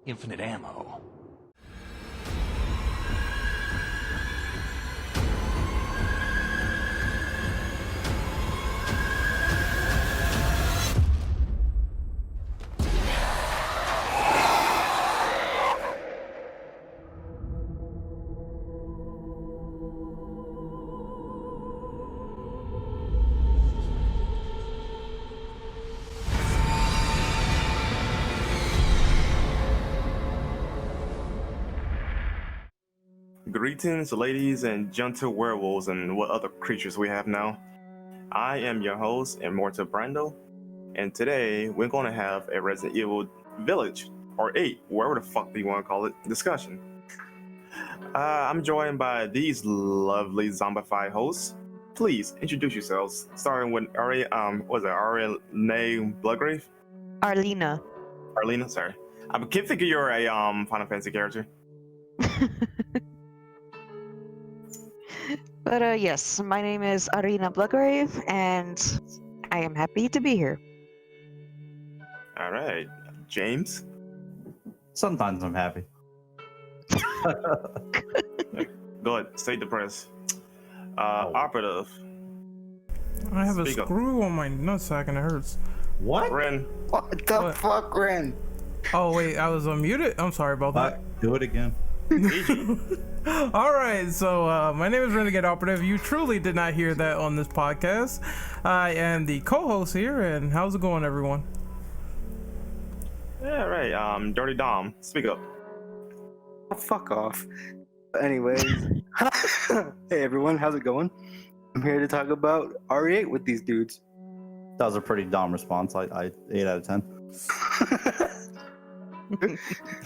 Infinite ammo. Greetings, ladies and gentle werewolves, and what other creatures we have now. I am your host, Immortal Brando, and today we're going to have a Resident Evil Village, or 8, wherever the fuck you want to call it, discussion. I'm joined by these lovely zombified hosts. Please introduce yourselves, starting with Renee Bloodgrave? Arlena. Arlena, sorry. I can't think you're a Final Fantasy character. But yes, my name is Arena Bloodgrave, and I am happy to be here. All right, James. Sometimes I'm happy. Go ahead, state the press. Operative. I have Speak a up. screw on my nutsack and it hurts. What? Ren. What the What? fuck, Ren? Oh wait, I was unmuted. I'm sorry about that. Do it again. All right, so my name is Renegade Operative. You truly did not hear that on this podcast. I am the co-host here, and how's it going, everyone? Yeah, right. Dirty Dom. Speak up. Oh, fuck off. Anyways, hey everyone, how's it going? I'm here to talk about RE8 with these dudes. That was a pretty dumb response. I 8 out of 10. Is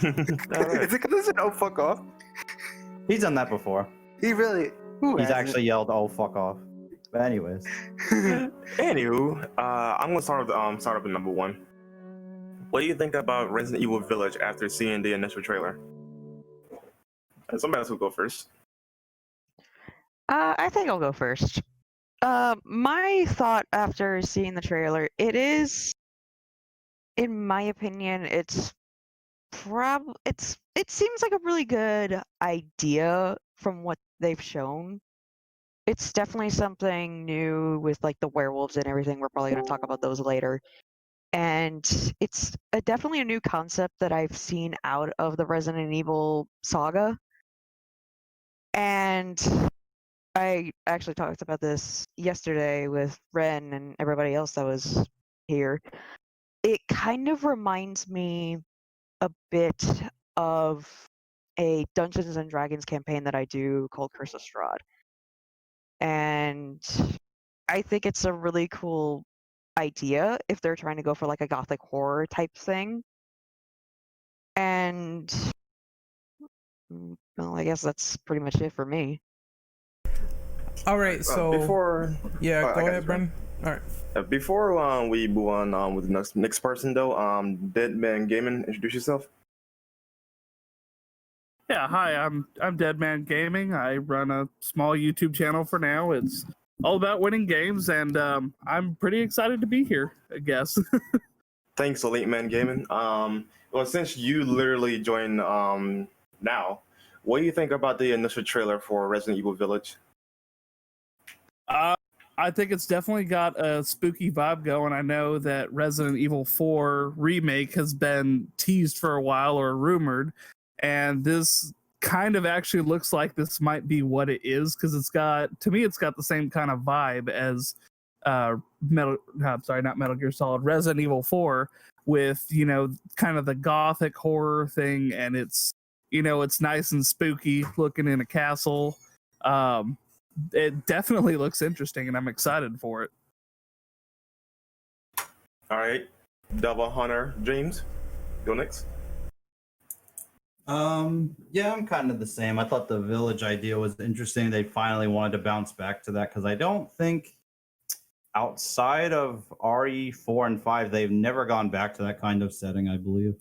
it because I said, oh, fuck off? He's done that before. He really. He's actually yelled, "Oh fuck off." But anyways, Anywho, I'm gonna start with number one. What do you think about Resident Evil Village after seeing the initial trailer? Somebody else will go first. I think I'll go first. My thought after seeing the trailer, it is, in my opinion, it seems like a really good idea from what they've shown. It's definitely something new with like the werewolves and everything. We're probably going to talk about those later. And it's definitely a new concept that I've seen out of the Resident Evil saga. And I actually talked about this yesterday with Ren and everybody else that was here. It kind of reminds me a bit of a Dungeons and Dragons campaign that I do called Curse of Strahd. And I think it's a really cool idea if they're trying to go for like a gothic horror type thing. And well, I guess that's pretty much it for me. All right, so Before yeah, I go got ahead, this, Brennan. All right. before we move on with the next person though, Dead Man Gaming, introduce yourself. Yeah, hi, I'm Dead Man Gaming. I run a small YouTube channel for now. It's all about winning games, and I'm pretty excited to be here, I guess. Thanks, Elite Man Gaming. Well, since you literally joined now, what do you think about the initial trailer for Resident Evil Village? I think it's definitely got a spooky vibe going. I know that Resident Evil 4 remake has been teased for a while or rumored, and this kind of actually looks like this might be what it is, because it's got the same kind of vibe as Resident Evil 4, with, you know, kind of the gothic horror thing, and it's, you know, it's nice and spooky looking in a castle. It definitely looks interesting, and I'm excited for it. All right, Double Hunter James, go next. yeah, I'm kind of the same. I thought the village idea was interesting. They finally wanted to bounce back to that, because I don't think outside of RE4 and 5, they've never gone back to that kind of setting, I believe.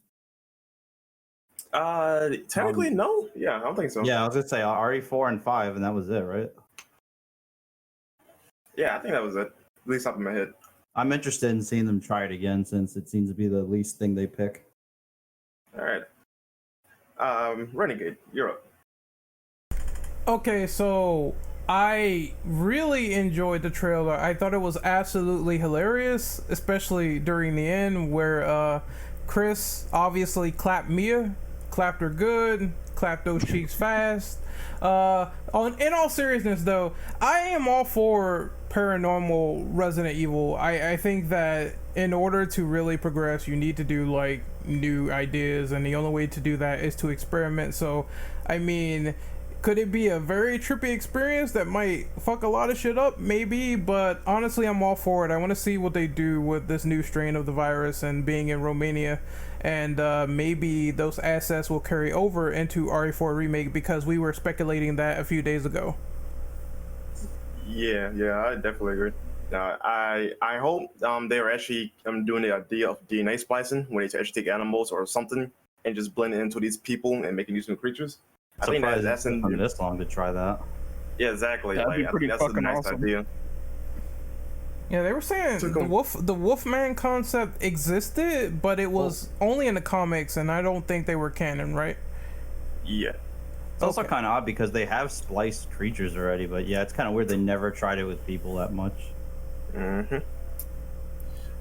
Technically, no. Yeah, I don't think so. Yeah, I was gonna say RE4 and 5, and that was it, right? Yeah, I think that was it. At least top of my head. I'm interested in seeing them try it again, since it seems to be the least thing they pick. Renegade, you're up. Okay, so I really enjoyed the trailer. I thought it was absolutely hilarious, especially during the end where Chris obviously clapped Mia, clapped her good, clapped those cheeks fast. In all seriousness though, I am all for paranormal Resident Evil. I think that in order to really progress, you need to do like new ideas, and the only way to do that is to experiment. So I mean, could it be a very trippy experience that might fuck a lot of shit up? Maybe, but honestly, I'm all for it. I want to see what they do with this new strain of the virus and being in Romania, and maybe those assets will carry over into RE4 Remake, because we were speculating that a few days ago. Yeah, I definitely agree. I hope they are actually doing the idea of DNA splicing, when they actually take animals or something and just blend it into these people and making these new creatures. I think that's in this long to try that. Yeah, exactly. That'd be pretty that's a fucking nice awesome. idea. Yeah, they were saying the Wolfman concept existed, but it was only in the comics, and I don't think they were canon, right? Yeah. It's also kind of odd because they have spliced creatures already, but yeah, it's kind of weird they never tried it with people that much. Mm-hmm.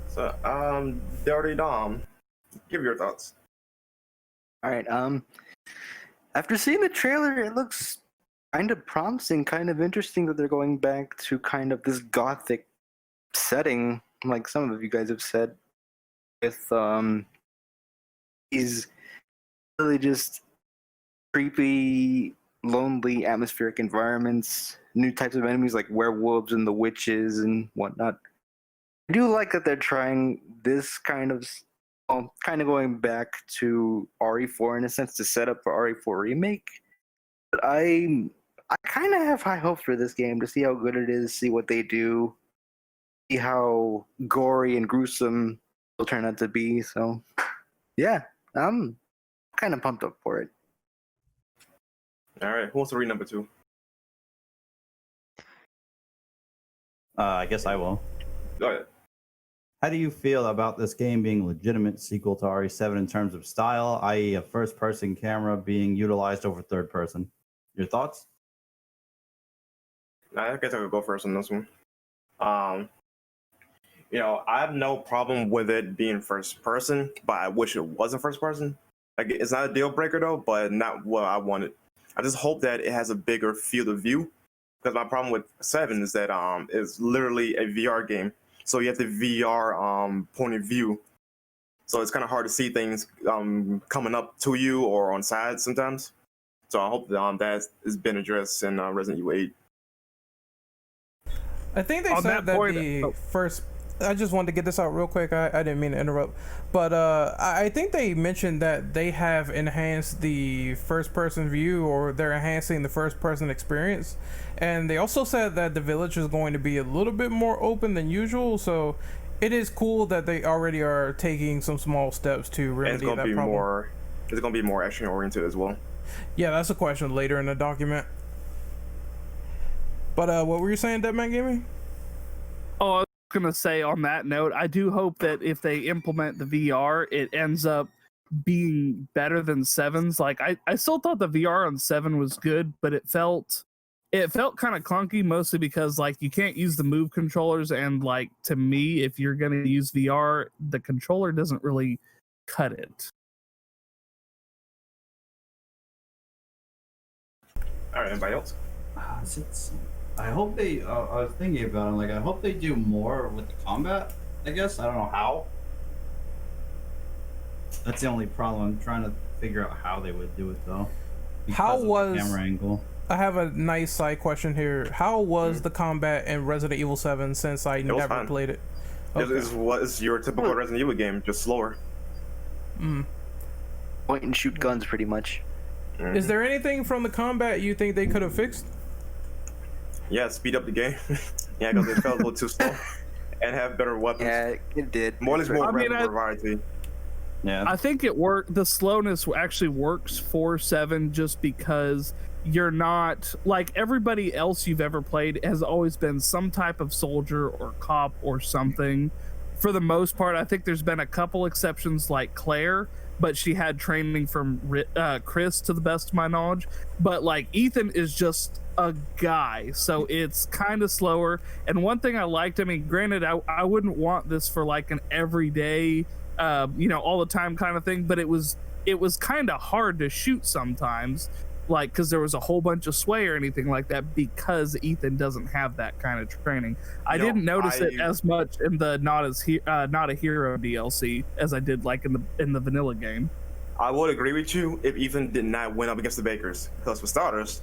So, Dirty Dom, give your thoughts. All right. After seeing the trailer, it looks kind of promising, kind of interesting that they're going back to kind of this gothic setting, like some of you guys have said, with these really just creepy, lonely, atmospheric environments, new types of enemies like werewolves and the witches and whatnot. I do like that they're trying this kind of going back to RE4 in a sense to set up for RE4 Remake. But I kind of have high hopes for this game to see how good it is, see what they do, see how gory and gruesome it'll turn out to be. So, yeah, I'm kind of pumped up for it. All right, who wants to read number 2? I guess I will. Go ahead. How do you feel about this game being a legitimate sequel to RE7 in terms of style, i.e. a first-person camera being utilized over third-person? Your thoughts? I guess I could go first on this one. I have no problem with it being first person, but I wish it wasn't first person. Like, it's not a deal breaker though, but not what I wanted. I just hope that it has a bigger field of view, because my problem with 7 is that it's literally a VR game. So you have the VR point of view. So it's kind of hard to see things coming up to you or on sides sometimes. So I hope that has been addressed in Resident Evil 8. I think they said that first... I just wanted to get this out real quick. I didn't mean to interrupt. But I think they mentioned that they have enhanced the first-person view, or they're enhancing the first-person experience. And they also said that the village is going to be a little bit more open than usual. So it is cool that they already are taking some small steps to remedy that problem. It's going to be more action-oriented as well. Yeah, that's a question later in the document. But what were you saying, Deadman Gaming? Oh, I was gonna say on that note, I do hope that if they implement the VR, it ends up being better than 7's. Like I still thought the VR on 7 was good, but it felt kind of clunky, mostly because like you can't use the move controllers, and like to me, if you're gonna use VR, the controller doesn't really cut it. All right, anybody else? I hope they. I was thinking about it. Like, I hope they do more with the combat. I guess I don't know how. That's the only problem. I'm trying to figure out how they would do it though. How was the camera angle? I have a nice side question here. How was the combat in Resident Evil 7 since I never played it? Okay. It's your typical Resident Evil game, just slower. Point and shoot guns, pretty much. Mm-hmm. Is there anything from the combat you think they could have fixed? Yeah, speed up the game. Yeah, because it felt a little too slow. And have better weapons. Yeah, it did. More variety. Yeah. I think it worked. The slowness actually works for 7 just because you're not like everybody else you've ever played has always been some type of soldier or cop or something for the most part, I think there's been a couple exceptions like Claire, but she had training from Chris, to the best of my knowledge. But like Ethan is just a guy, so it's kind of slower. And one thing I liked, I mean, granted, I wouldn't want this for like an everyday, all the time kind of thing, but it was kind of hard to shoot sometimes, like because there was a whole bunch of sway or anything like that, because Ethan doesn't have that kind of training. I didn't notice it as much in the Not a Hero DLC as I did like in the vanilla game. I would agree with you if Ethan did not win up against the Bakers, because for starters,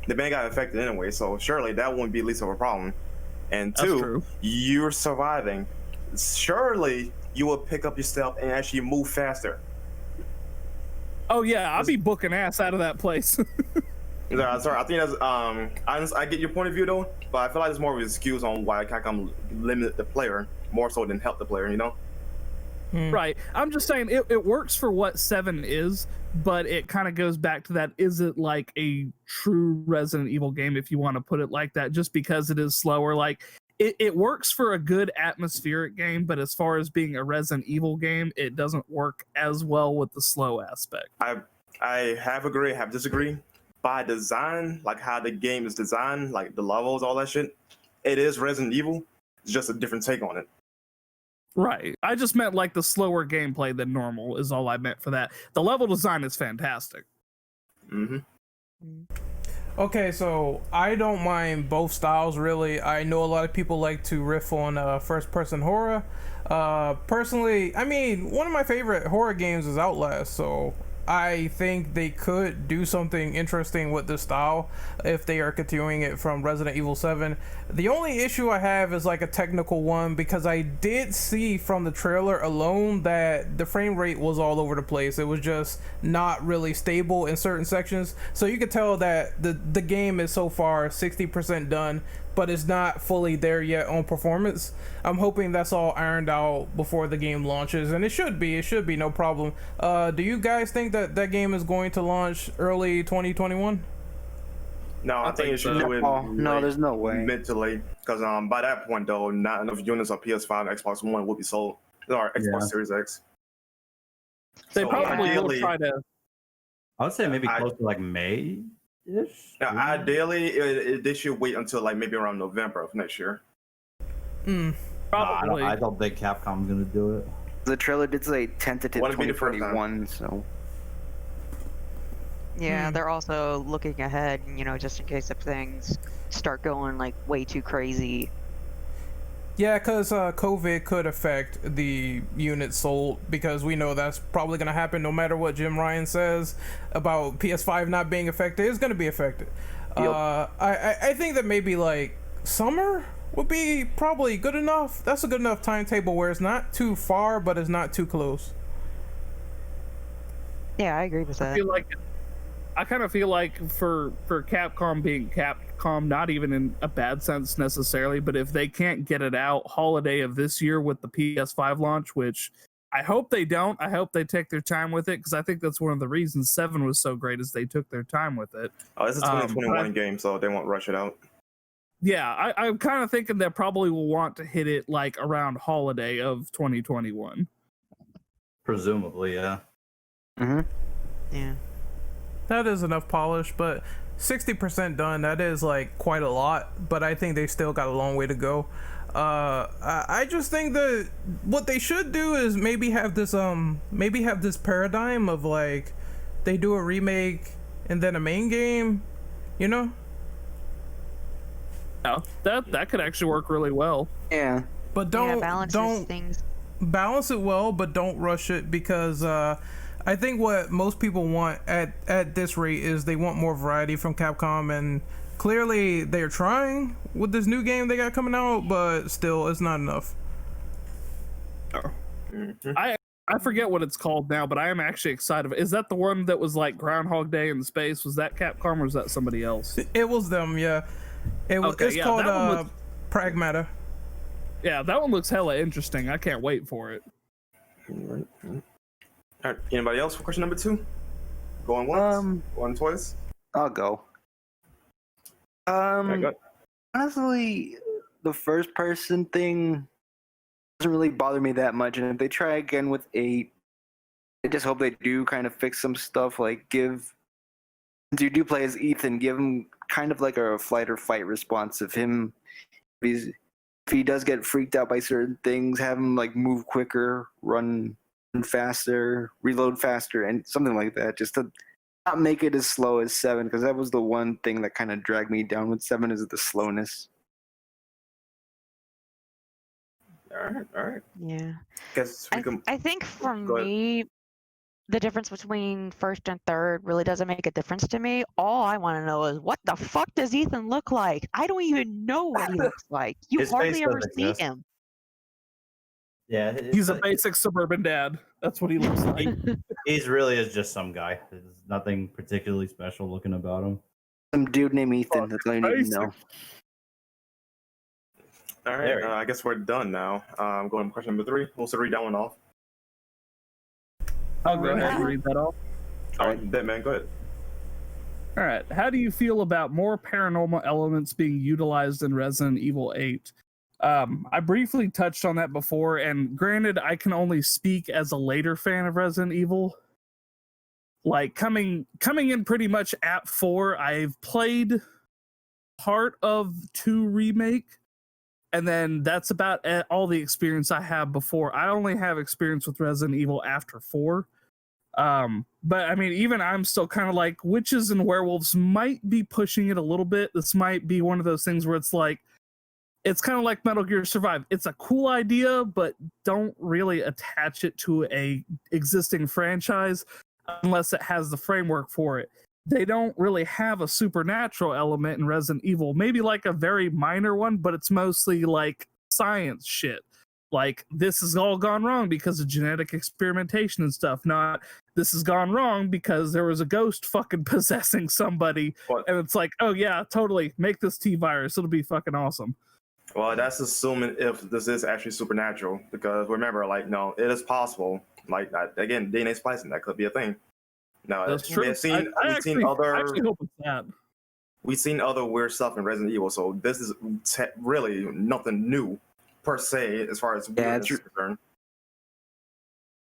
the band got affected anyway, so surely that wouldn't be least of a problem. And two, you're surviving. Surely you will pick up your stealth and actually move faster. Oh yeah, I'll be booking ass out of that place. Sorry, I think that's I get your point of view though, but I feel like it's more of an excuse on why Capcom limit the player more so than help the player, you know? Right. I'm just saying it works for what 7 is, but it kind of goes back to that. Is it like a true Resident Evil game, if you want to put it like that, just because it is slower? Like it works for a good atmospheric game, but as far as being a Resident Evil game, it doesn't work as well with the slow aspect. I have agree, have disagree. By design, like how the game is designed, like the levels, all that shit, it is Resident Evil. It's just a different take on it. Right. I just meant like the slower gameplay than normal is all I meant for that. The level design is fantastic. Okay, so I don't mind both styles really. I know a lot of people like to riff on first-person horror. Personally, I mean, one of my favorite horror games is Outlast, so I think they could do something interesting with this style if they are continuing it from Resident Evil 7. The only issue I have is like a technical one, because I did see from the trailer alone that the frame rate was all over the place. It was just not really stable in certain sections. So you could tell that the game is so far 60% done, but it's not fully there yet on performance. I'm hoping that's all ironed out before the game launches, and it should be no problem. Do you guys think that game is going to launch early 2021? No, I think it should do it. No, there's no way. Mid to late, because by that point though, not enough units of PS5 and Xbox One will be sold. Or Xbox Series X. They probably will try to. I would say maybe close to like May. Ideally, they should wait until like maybe around November of next year. Probably. I don't think Capcom's gonna do it. The trailer did say tentative 2021, so. Yeah, they're also looking ahead, just in case if things start going like way too crazy. Yeah, because COVID could affect the units sold, because we know that's probably going to happen no matter what Jim Ryan says about PS5 not being affected. It's going to be affected. Yep. I think that maybe like summer would be probably good enough. That's a good enough timetable where it's not too far, but it's not too close. Yeah, I agree with that. I kind of feel like for Capcom being Capcom, not even in a bad sense necessarily, but if they can't get it out holiday of this year with the PS5 launch, which I hope they don't, I hope they take their time with it, because I think that's one of the reasons 7 was so great, is they took their time with it. Oh, this is a 2021 game, so they won't rush it out. Yeah, I'm kind of thinking they probably will want to hit it like around holiday of 2021. Presumably, yeah. Yeah. That is enough polish, but 60% done, that is like quite a lot, but I think they still got a long way to go. I just think that what they should do is maybe have this paradigm of like they do a remake and then a main game, Yeah, that could actually work really well. Yeah. But don't balance it well, but don't rush it, because I think what most people want at this rate is they want more variety from Capcom, and clearly they're trying with this new game they got coming out, but still it's not enough. I forget what it's called now, but I am actually excited. Is that the one that was like Groundhog Day in space? Was that Capcom or was that somebody else? It was them, yeah. It's called Pragmata. Yeah, that one looks hella interesting. I can't wait for it. All right, anybody else for question number 2? Going once? Going twice? I'll go. Honestly, the first person thing doesn't really bother me that much. And if they try again with 8, I just hope they do kind of fix some stuff. Like since you do play as Ethan, give him kind of like a flight or fight response of him. If he does get freaked out by certain things, have him like move quicker, run faster, reload faster, and something like that. Just to not make it as slow as 7, because that was the one thing that kind of dragged me down with 7 is the slowness. All right. Yeah. Guess we can. I think for Go ahead. me, the difference between first and third really doesn't make a difference to me. All I want to know is what the fuck does Ethan look like? I don't even know what he looks like. You His face hardly ever doesn't see exist. him. Yeah, He's a basic suburban dad. That's what he looks like. He's really is just some guy. There's nothing particularly special looking about him. Some dude named Ethan. That's all you need to know. All There right. we go. I guess we're done now. Going to question number 3. Who wants to read that one off? I'll go ahead and read that off. All right, Batman, go ahead. All right. How do you feel about more paranormal elements being utilized in Resident Evil 8? I briefly touched on that before, and granted, I can only speak as a later fan of Resident Evil. Like coming in pretty much at 4, I've played part of 2 Remake, and then that's about all the experience I have before. I only have experience with Resident Evil after 4. But I mean, even I'm still kind of like, witches and werewolves might be pushing it a little bit. This might be one of those things where it's like, it's kind of like Metal Gear Survive. It's a cool idea, but don't really attach it to a existing franchise unless it has the framework for it. They don't really have a supernatural element in Resident Evil. Maybe like a very minor one, but it's mostly like science shit. Like, this has all gone wrong because of genetic experimentation and stuff. Not, this has gone wrong because there was a ghost fucking possessing somebody. What? And it's like, oh yeah, totally, make this T-virus. It'll be fucking awesome. Well, that's assuming if this is actually supernatural, because remember, like, no, it is possible. Like, again, DNA splicing, that could be a thing. No, That's true. We've seen I actually hope it's that. we've seen other weird stuff in Resident Evil, so this is really nothing new per se as far as weirdness is concerned.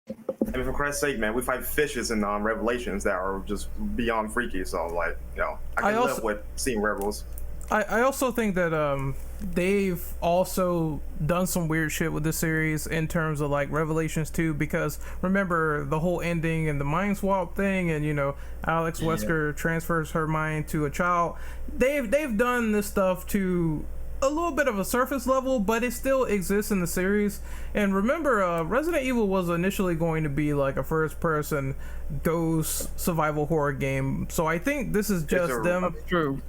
I mean, for Christ's sake, man, we fight fishes in Revelations that are just beyond freaky. So, like, you know, I can live with seeing werewolves. I also think that they've also done some weird shit with this series in terms of like Revelations 2, because remember the whole ending and the mind swap thing, and you know, Alex Wesker transfers her mind to a child. They've done this stuff to a little bit of a surface level, but it still exists in the series. And remember, Resident Evil was initially going to be like a first-person ghost survival horror game, so I think this is just them. True.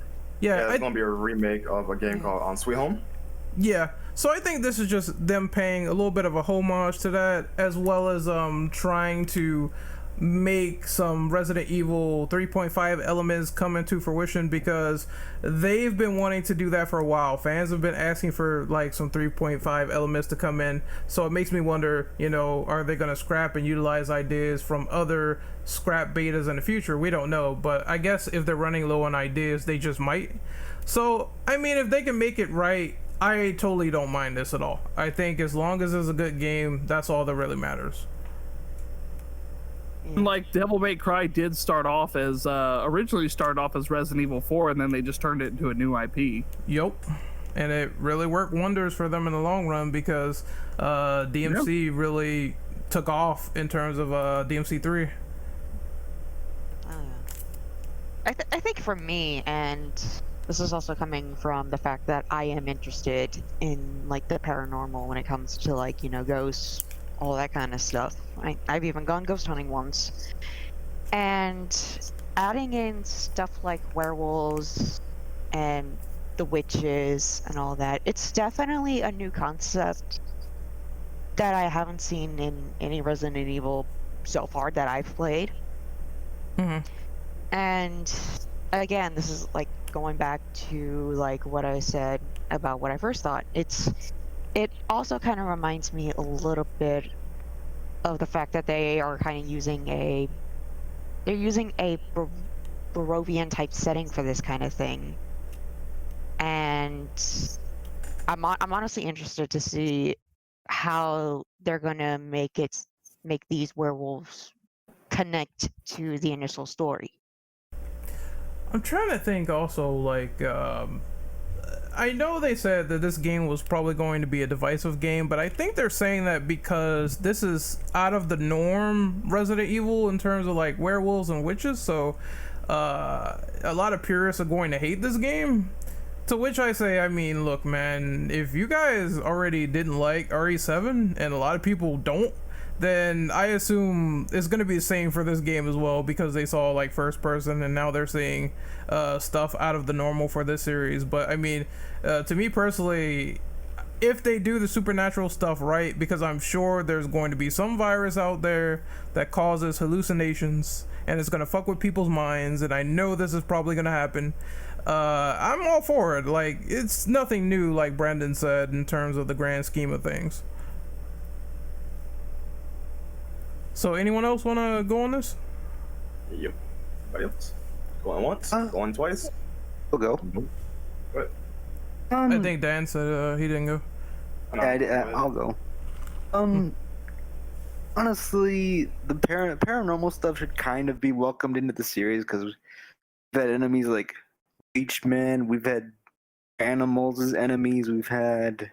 Yeah, it's gonna be a remake of a game called On Sweet Home. Yeah, so I think this is just them paying a little bit of a homage to that, as well as trying to make some Resident Evil 3.5 elements come into fruition, because they've been wanting to do that for a while. Fans have been asking for like some 3.5 elements to come in, so it makes me wonder, you know, are they going to scrap and utilize ideas from other scrap betas in the future? We don't know, but I guess if they're running low on ideas, they just might. So I mean, if they can make it right, I totally don't mind this at all. I think as long as it's a good game, that's all that really matters. Like, Devil May Cry did start off as originally started off as Resident Evil 4, and then they just turned it into a new IP. Yep. And it really worked wonders for them in the long run, because DMC really took off in terms of DMC 3. I think for me, and this is also coming from the fact that I am interested in like the paranormal when it comes to like, you know, ghosts, all that kind of stuff. I've even gone ghost hunting once. And adding in stuff like werewolves and the witches and all that, it's definitely a new concept that I haven't seen in any Resident Evil so far that I've played. Mm-hmm. And again, this is like going back to like what I said about what I first thought. It also kind of reminds me a little bit of the fact that they are kind of using a Barovian type setting for this kind of thing, and I'm honestly interested to see how they're gonna make these werewolves connect to the initial story. I'm trying to think also, like, I know they said that this game was probably going to be a divisive game, but I think they're saying that because this is out of the norm Resident Evil in terms of like werewolves and witches, so a lot of purists are going to hate this game. To which I say, I mean, look, man, if you guys already didn't like RE7 and a lot of people don't, then I assume it's going to be the same for this game as well, because they saw like first person and now they're seeing stuff out of the normal for this series. But I mean, to me personally, if they do the supernatural stuff right, because I'm sure there's going to be some virus out there that causes hallucinations and it's going to fuck with people's minds, and I know this is probably going to happen. I'm all for it. Like, it's nothing new, like Brandon said, in terms of the grand scheme of things. So anyone else want to go on this? Yep. Anybody else? Going once? Going twice? We'll go. What? I think Dan said he didn't go. I'll go. Honestly, the paranormal stuff should kind of be welcomed into the series, because we've had enemies like leechmen, we've had animals as enemies, we've had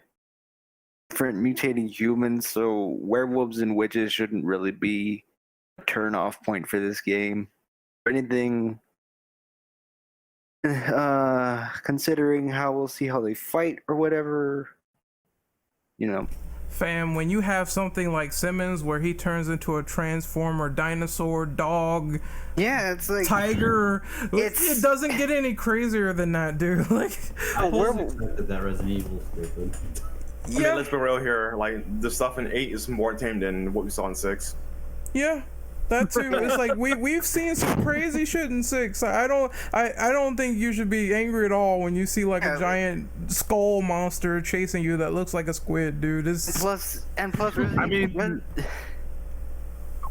different mutating humans, so werewolves and witches shouldn't really be a turn-off point for this game. Or anything, considering how we'll see how they fight or whatever, you know. Fam, when you have something like Simmons where he turns into a transformer, dinosaur, dog, yeah, it's like tiger, it doesn't get any crazier than that, dude. Like, I expected that Resident Evil stupid. I mean, let's be real here. Like, the stuff in 8 is more tame than what we saw in 6. Yeah, that too. It's like we've seen some crazy shit in 6. I don't think you should be angry at all when you see like a giant skull monster chasing you that looks like a squid, dude. Plus, I mean,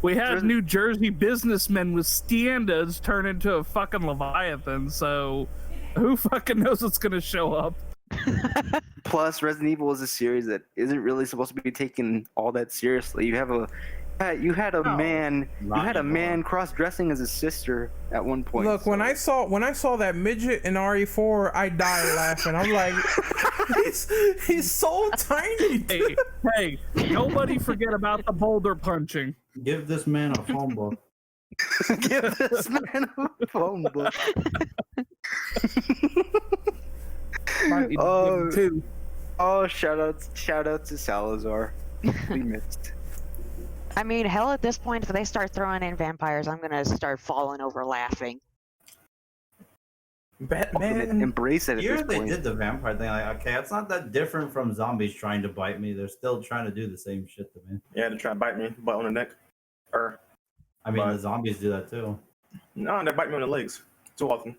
we had New Jersey businessmen with standards turn into a fucking Leviathan, so who fucking knows what's gonna show up? Plus, Resident Evil is a series that isn't really supposed to be taken all that seriously. You had a man cross-dressing as his sister at one point. Look, when I saw that midget in RE4, I died laughing. I'm like, he's so tiny. Hey, nobody forget about the boulder punching. Give this man a phone book. Give this man a phone book. Shout out to Salazar. We missed. I mean, hell, at this point, if they start throwing in vampires, I'm gonna start falling over laughing. Batman, embrace it. Here they did the vampire thing. Like, okay, it's not that different from zombies trying to bite me. They're still trying to do the same shit to me. Yeah, to try to bite me, butt on the neck. I mean, the zombies do that too. No, they bite me on the legs too often.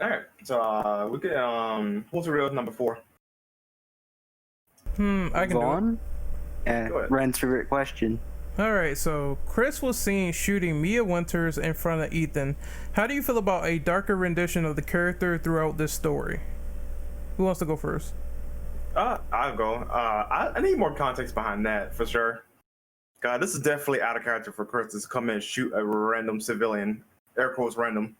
All right, so we can who's the real number 4? I can do it. Ren's favorite question. All right, so Chris was seen shooting Mia Winters in front of Ethan. How do you feel about a darker rendition of the character throughout this story? Who wants to go first? I'll go. I need more context behind that for sure. God, this is definitely out of character for Chris to come in and shoot a random civilian, air quotes random.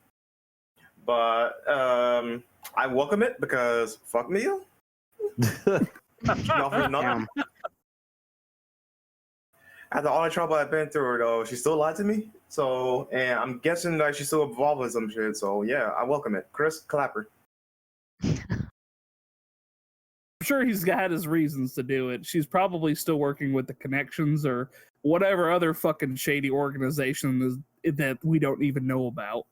But I welcome it because fuck Mia. After all the trouble I've been through, though, she still lied to me. So, and I'm guessing that she's still involved with some shit. So, yeah, I welcome it. Chris, clapper. I'm sure he's had his reasons to do it. She's probably still working with the Connections or whatever other fucking shady organization that we don't even know about.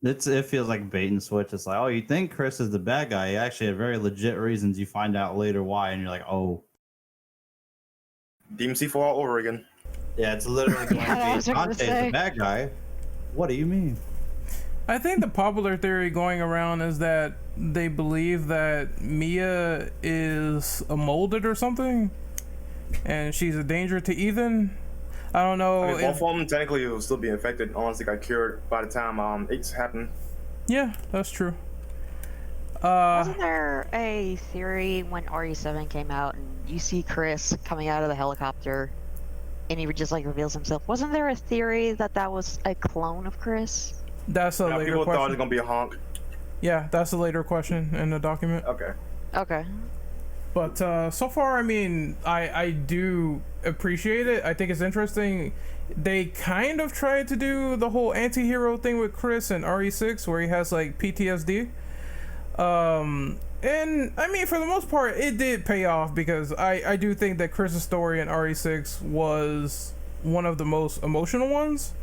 It feels like bait and switch. It's like, oh, you think Chris is the bad guy. He actually had very legit reasons. You find out later why, and you're like, oh. DMC4 all over again. Yeah, it's literally going to be Dante is the bad guy. What do you mean? I think the popular theory going around is that they believe that Mia is a molded or something, and she's a danger to Ethan. I don't know. I mean, both of them technically will still be infected. Honestly, got cured by the time 8's happened. Yeah, that's true. Wasn't there a theory when RE7 came out and you see Chris coming out of the helicopter and he just like reveals himself? Wasn't there a theory that that was a clone of Chris? That's a Now, later people thought it question. was gonna be a honk. Yeah, that's a later question in the document. Okay. Okay. But so far, I mean, I do appreciate it. I think it's interesting. They kind of tried to do the whole anti-hero thing with Chris in RE6 where he has like PTSD. And I mean, for the most part, it did pay off because I do think that Chris's story in RE6 was one of the most emotional ones.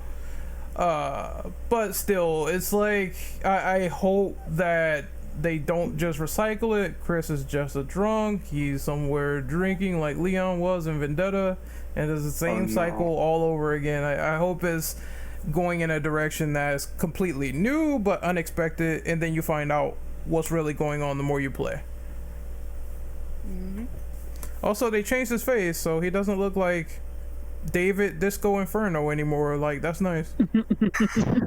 But still, it's like, I hope that they don't just recycle it. Chris is just a drunk. He's somewhere drinking like Leon was in Vendetta. And it's the same cycle all over again. I hope it's going in a direction that's completely new but unexpected. And then you find out what's really going on the more you play. Mm-hmm. Also, they changed his face so he doesn't look like David Disco Inferno anymore. Like, that's nice.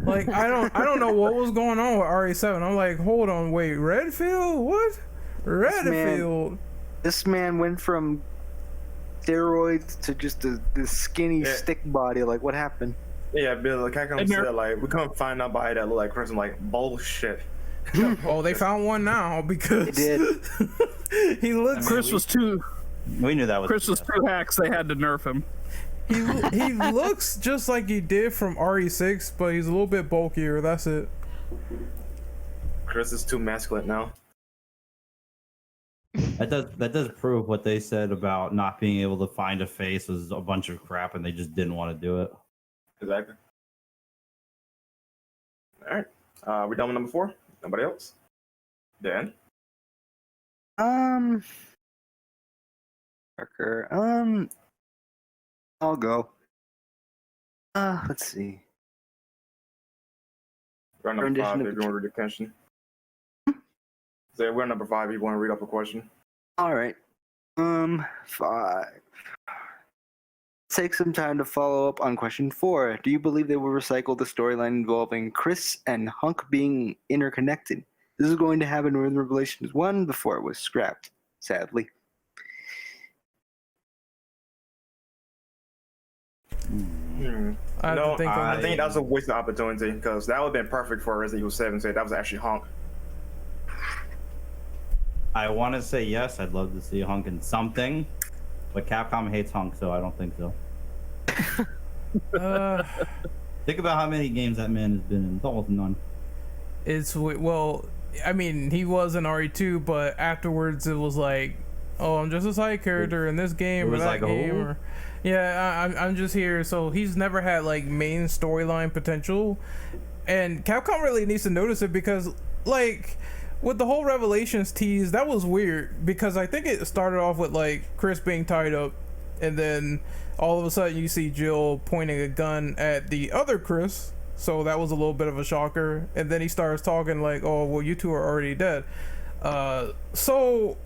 Like, I don't know what was going on with RE7. I'm like, hold on, wait, Redfield? What? Redfield? This man went from steroids to just this skinny stick body. Like, what happened? Yeah, Bill, like, I can say that, like, we couldn't find nobody that looked like Chris. I'm like, bullshit. Oh, they found one now because They did. he looks. Chris was too. We knew that was Chris was too hacks. They had to nerf him. He looks just like he did from RE6, but he's a little bit bulkier. That's it. Chris is too masculine now. That does prove what they said about not being able to find a face was a bunch of crap, and they just didn't want to do it. Exactly. All right. We done with number 4? Nobody else? Dan? Parker. I'll go. Let's see. We're on number Rendition 5 of if the you want to read a question. So we're on number 5 if you want to read off a question. All right. 5. Take some time to follow up on question 4. Do you believe they will recycle the storyline involving Chris and Hunk being interconnected? This is going to happen with Revelations 1 before it was scrapped, sadly. I have to think on I that. think that was a wasted opportunity because that would have been perfect for Resident Evil 7. Say that was actually Honk. I want to say yes. I'd love to see Hunk in something, but Capcom hates Hunk, so I don't think so. Think about how many games that man has been in. It's almost none. It's well, I mean, he was in RE2, but afterwards it was like, oh, I'm just a side character in this game or was that like, game. oh. Or, yeah, I'm just here. So he's never had like main storyline potential, and Capcom really needs to notice it because like with the whole Revelations tease, that was weird because I think it started off with like Chris being tied up, and then all of a sudden you see Jill pointing a gun at the other Chris. So that was a little bit of a shocker. And then he starts talking like, oh, well, you two are already dead. So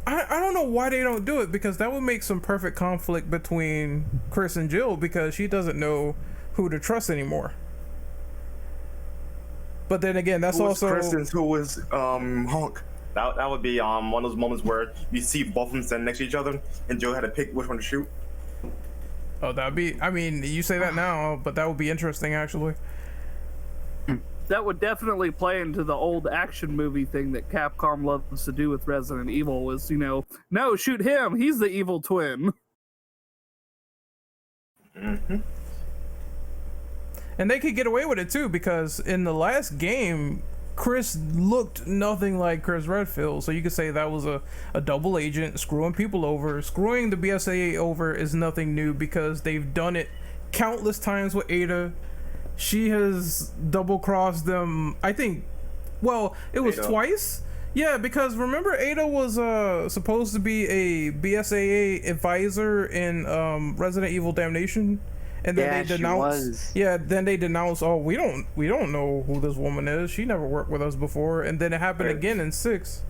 I don't know why they don't do it because that would make some perfect conflict between Chris and Jill because she doesn't know who to trust anymore. But then again, that's Who was also Chris and who was Honk. That would be one of those moments where you see both of them standing next to each other and Jill had to pick which one to shoot. Oh, that'd be. I mean, you say that now, but that would be interesting actually. That would definitely play into the old action movie thing that Capcom loves to do with Resident Evil was, you know, no, shoot him. He's the evil twin. Mm-hmm. And they could get away with it too because in the last game, Chris looked nothing like Chris Redfield. So you could say that was a double agent screwing people over. Screwing the BSAA over is nothing new because they've done it countless times with Ada. She has double-crossed them, I think, well, it was Ada. twice. Yeah, because remember Ada was supposed to be a BSAA advisor in Resident Evil Damnation? And then Yeah, they she denounced. was. Yeah, then they denounced. Oh, we don't know who this woman is. She never worked with us before. And then it happened Right. again in 6.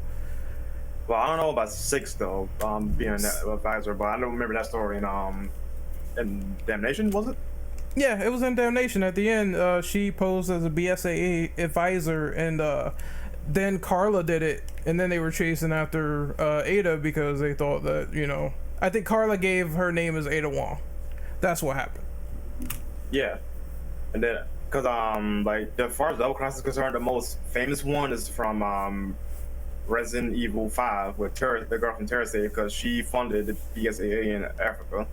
Well, I don't know about 6 though, being an advisor, but I don't remember that story in Damnation, was it? Yeah, it was in Damnation. At the end, she posed as a BSAA advisor, and then Carla did it, and then they were chasing after Ada because they thought that, you know, I think Carla gave her name as Ada Wong. That's what happened. Yeah, and then because like as far as double cross is concerned, the most famous one is from Resident Evil 5 with the girl from Terrasay, because she funded the BSAA in Africa.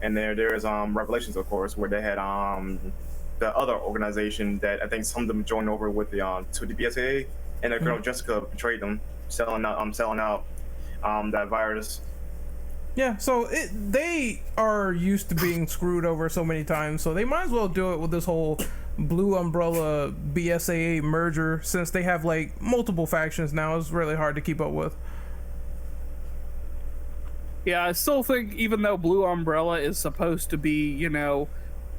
And there's Revelations, of course, where they had the other organization that I think some of them joined over with the to the BSAA, and the girl Jessica betrayed them, selling out that virus. Yeah, so they are used to being screwed over so many times, so they might as well do it with this whole Blue Umbrella BSAA merger, since they have like multiple factions now. It's really hard to keep up with. Yeah, I still think even though Blue Umbrella is supposed to be, you know,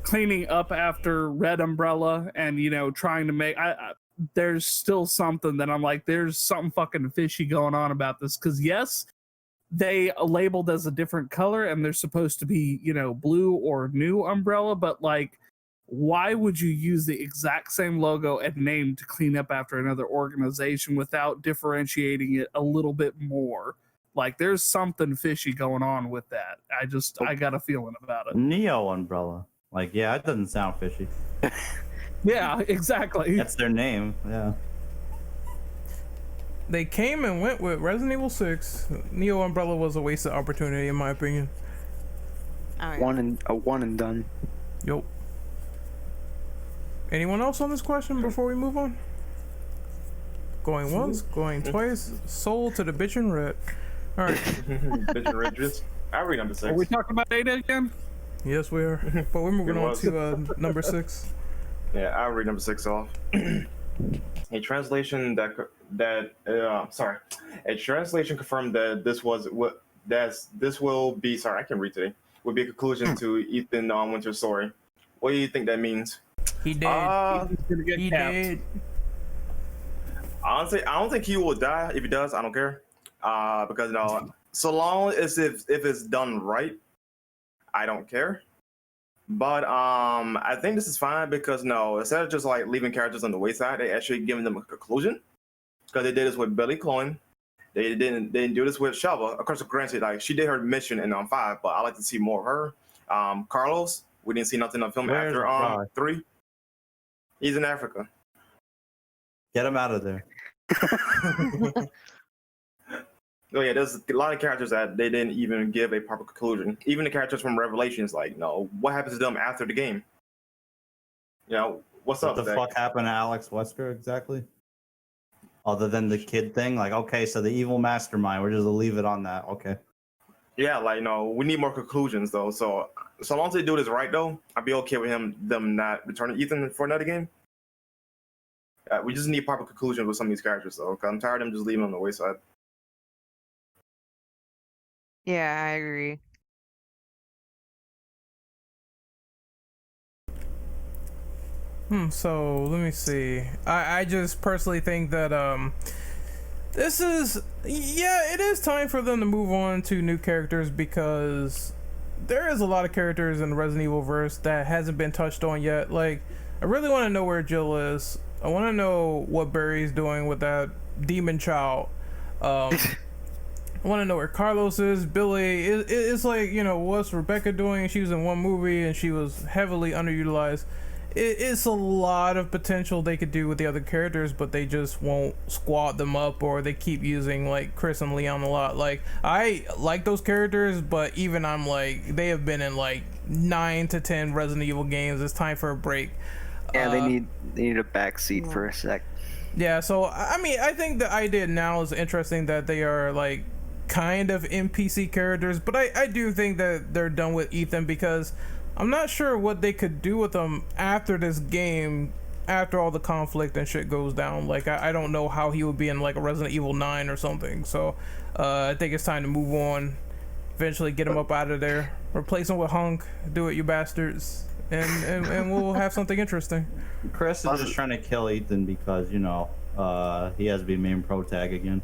cleaning up after Red Umbrella and, you know, trying to make... there's still something that I'm like, there's something fucking fishy going on about this. Because yes, they labeled as a different color and they're supposed to be, you know, blue or new Umbrella, but like, why would you use the exact same logo and name to clean up after another organization without differentiating it a little bit more? Like, there's something fishy going on with that. I got a feeling about it. Neo Umbrella. Like, yeah, it doesn't sound fishy. Yeah, exactly. That's their name, yeah. They came and went with Resident Evil 6. Neo Umbrella was a wasted opportunity, in my opinion. Oh, yeah. One and done. Yup. Anyone else on this question before we move on? Going once, going twice. Sold to the bitch in red. All right. Bitch and red dress. I read number 6. Are we talking about Ada again? Yes, we are. But we're moving It on was. to number 6. Yeah, I'll read number 6 off. A translation a translation confirmed that this will be, sorry, I can't read today, will be a conclusion to Ethan Winter's story. What do you think that means? He did. He's gonna get He capped. did. Honestly, I don't think he will die. If he does, I don't care. Because you know, so long as if it's done right, I don't care. But I think this is fine because no, instead of just like leaving characters on the wayside, they actually giving them a conclusion. Because they did this with Billy Coin. They didn't do this with Shelva. Of course, granted, like she did her mission in 5, but I like to see more of her. Carlos, we didn't see nothing on film Where's after Rod? 3. He's in Africa. Get him out of there. Oh yeah, there's a lot of characters that they didn't even give a proper conclusion. Even the characters from Revelations, like, no, what happens to them after the game? You know, what's What up the with that? fuck happened to Alex Wesker exactly? Other than the kid thing, like, okay, so the evil mastermind, we're just gonna leave it on that. Okay. Yeah, like, no, we need more conclusions though. So long as they do this right though, I'd be okay with them not returning Ethan for another game. We just need proper conclusions with some of these characters though, because I'm tired of them just leaving on the wayside. Yeah, I agree. So let me see. I just personally think that this is, yeah, it is time for them to move on to new characters, because there is a lot of characters in the Resident Evil verse that hasn't been touched on yet. Like, I really want to know where Jill is. I want to know what Barry's doing with that demon child. I want to know where Carlos is. Billy, it's like, you know, what's Rebecca doing? She was in one movie and she was heavily underutilized. It's a lot of potential they could do with the other characters, but they just won't squad them up, or they keep using like Chris and Leon a lot. Like, I like those characters, but even I'm like, they have been in like 9 to 10 Resident Evil games. It's time for a break. Yeah, they need a backseat for a sec. Yeah, so I mean, I think the idea now is interesting that they are like kind of NPC characters, but I do think that they're done with Ethan, because I'm not sure what they could do with him after this game, after all the conflict and shit goes down. Like, I don't know how he would be in like a Resident Evil 9 or something. So I think it's time to move on, eventually get him up out of there, replace him with Hunk, do it, you bastards, and we'll have something interesting. Chris is just trying to kill Ethan because, you know, he has to be main pro tag again.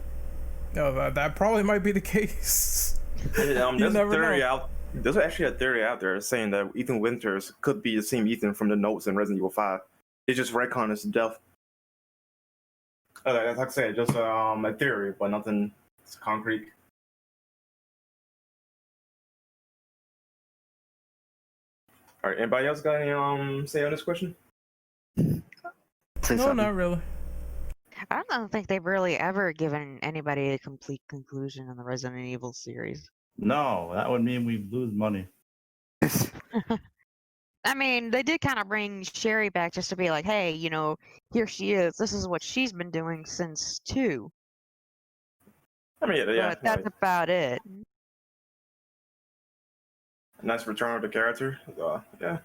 No, that probably might be the case. There's never a theory know. out. There's actually a theory out there saying that Ethan Winters could be the same Ethan from the notes in Resident Evil 5. It's just retcon his death. Like I said, just a theory, but nothing concrete. All right, anybody else got any say on this question? Say No, something. not really. I don't think they've really ever given anybody a complete conclusion in the Resident Evil series. No, that would mean we lose money. I mean, they did kind of bring Sherry back just to be like, hey, you know, here she is. This is what she's been doing since 2. I mean, yeah, But that's like, about it. nice return of the character. Yeah.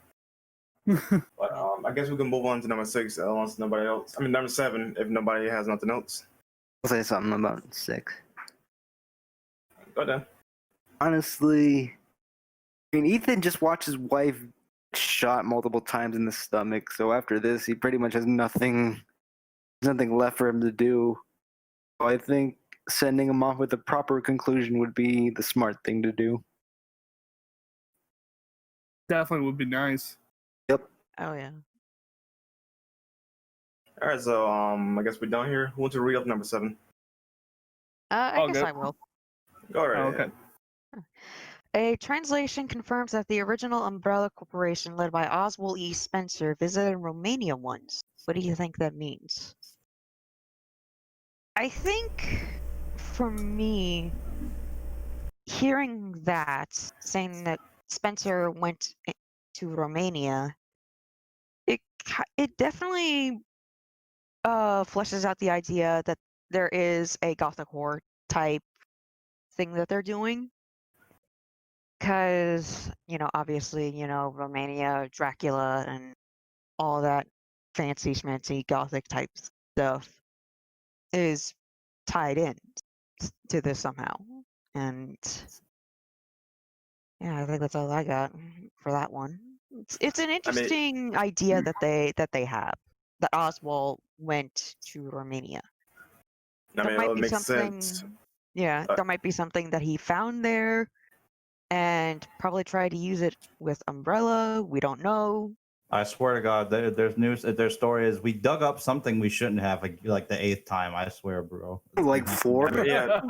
But I guess we can move on to number 6 unless nobody else. I mean, number 7 if nobody has nothing else. I'll say something about 6. Go ahead. Honestly, I mean, Ethan just watched his wife shot multiple times in the stomach. So after this, he pretty much has nothing left for him to do. So I think sending him off with a proper conclusion would be the smart thing to do. Definitely would be nice. Oh, yeah. All right, so I guess we're done here. Who wants to read up number 7? I Oh, guess good. I will. Go right Oh, ahead. okay. A translation confirms that the original Umbrella Corporation, led by Oswald E. Spencer, visited Romania once. What do you think that means? I think, for me, hearing that, saying that Spencer went to Romania, it definitely fleshes out the idea that there is a Gothic horror type thing that they're doing. Because, you know, obviously, you know, Romania, Dracula, and all that fancy schmancy Gothic type stuff is tied in to this somehow. And yeah, I think that's all I got for that one. It's an interesting idea that they have, that Oswald went to Romania. I mean, it makes sense. Yeah, there might be something that he found there and probably tried to use it with Umbrella. We don't know. I swear to God, there's news. Their story is we dug up something we shouldn't have, like the 8th time. I swear, bro. Like 4? I mean, yeah.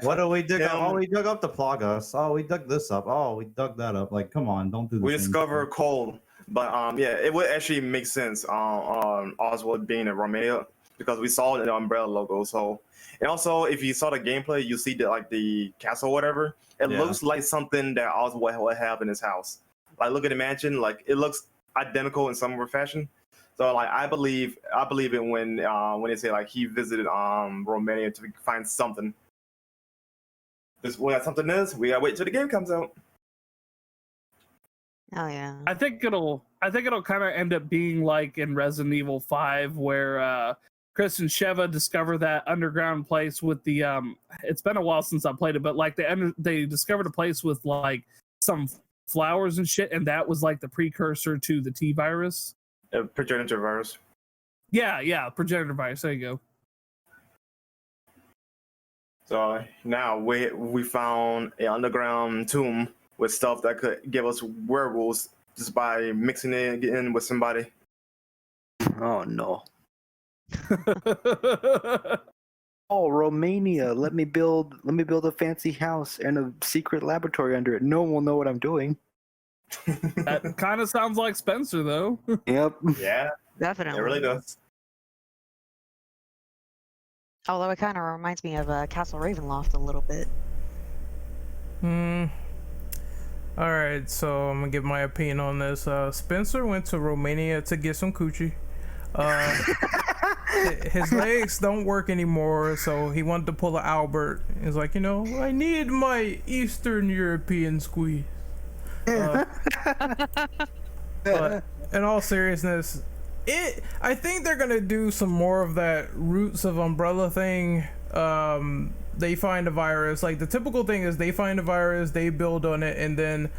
What do we dig up? Yeah. Oh, we dug up the Plagas. Oh, we dug this up. Oh, we dug that up. Like, come on, don't do this. We discover coal, but yeah, it would actually make sense on Oswald being in Romania because we saw the Umbrella logo. So, and also if you saw the gameplay, you see the castle, or whatever. It looks like something that Oswald would have in his house. Like, look at the mansion. Like, it looks identical in some fashion. So, like, I believe it when they say like he visited Romania to find something. What something is, we gotta wait till the game comes out. Oh yeah. I think it'll kind of end up being like in Resident Evil 5 where Chris and Sheva discover that underground place with the it's been a while since I played it, but like they discovered a place with like some flowers and shit, and that was like the precursor to the T virus. Progenitor virus. Yeah, progenitor virus. There you go. So now we found an underground tomb with stuff that could give us werewolves just by mixing it in with somebody. Oh no. Oh, Romania, let me build a fancy house and a secret laboratory under it. No one will know what I'm doing. That kind of sounds like Spencer, though. Yep. Yeah, Definitely. it really does. Although it kind of reminds me of Castle Ravenloft a little bit. All right, so I'm gonna give my opinion on this. Spencer went to Romania to get some coochie. His legs don't work anymore, so he wanted to pull an Albert. He's like, you know, I need my Eastern European squeeze. But in all seriousness, I think they're gonna do some more of that Roots of Umbrella thing. They find a virus. Like, the typical thing is they find a virus, they build on it, and then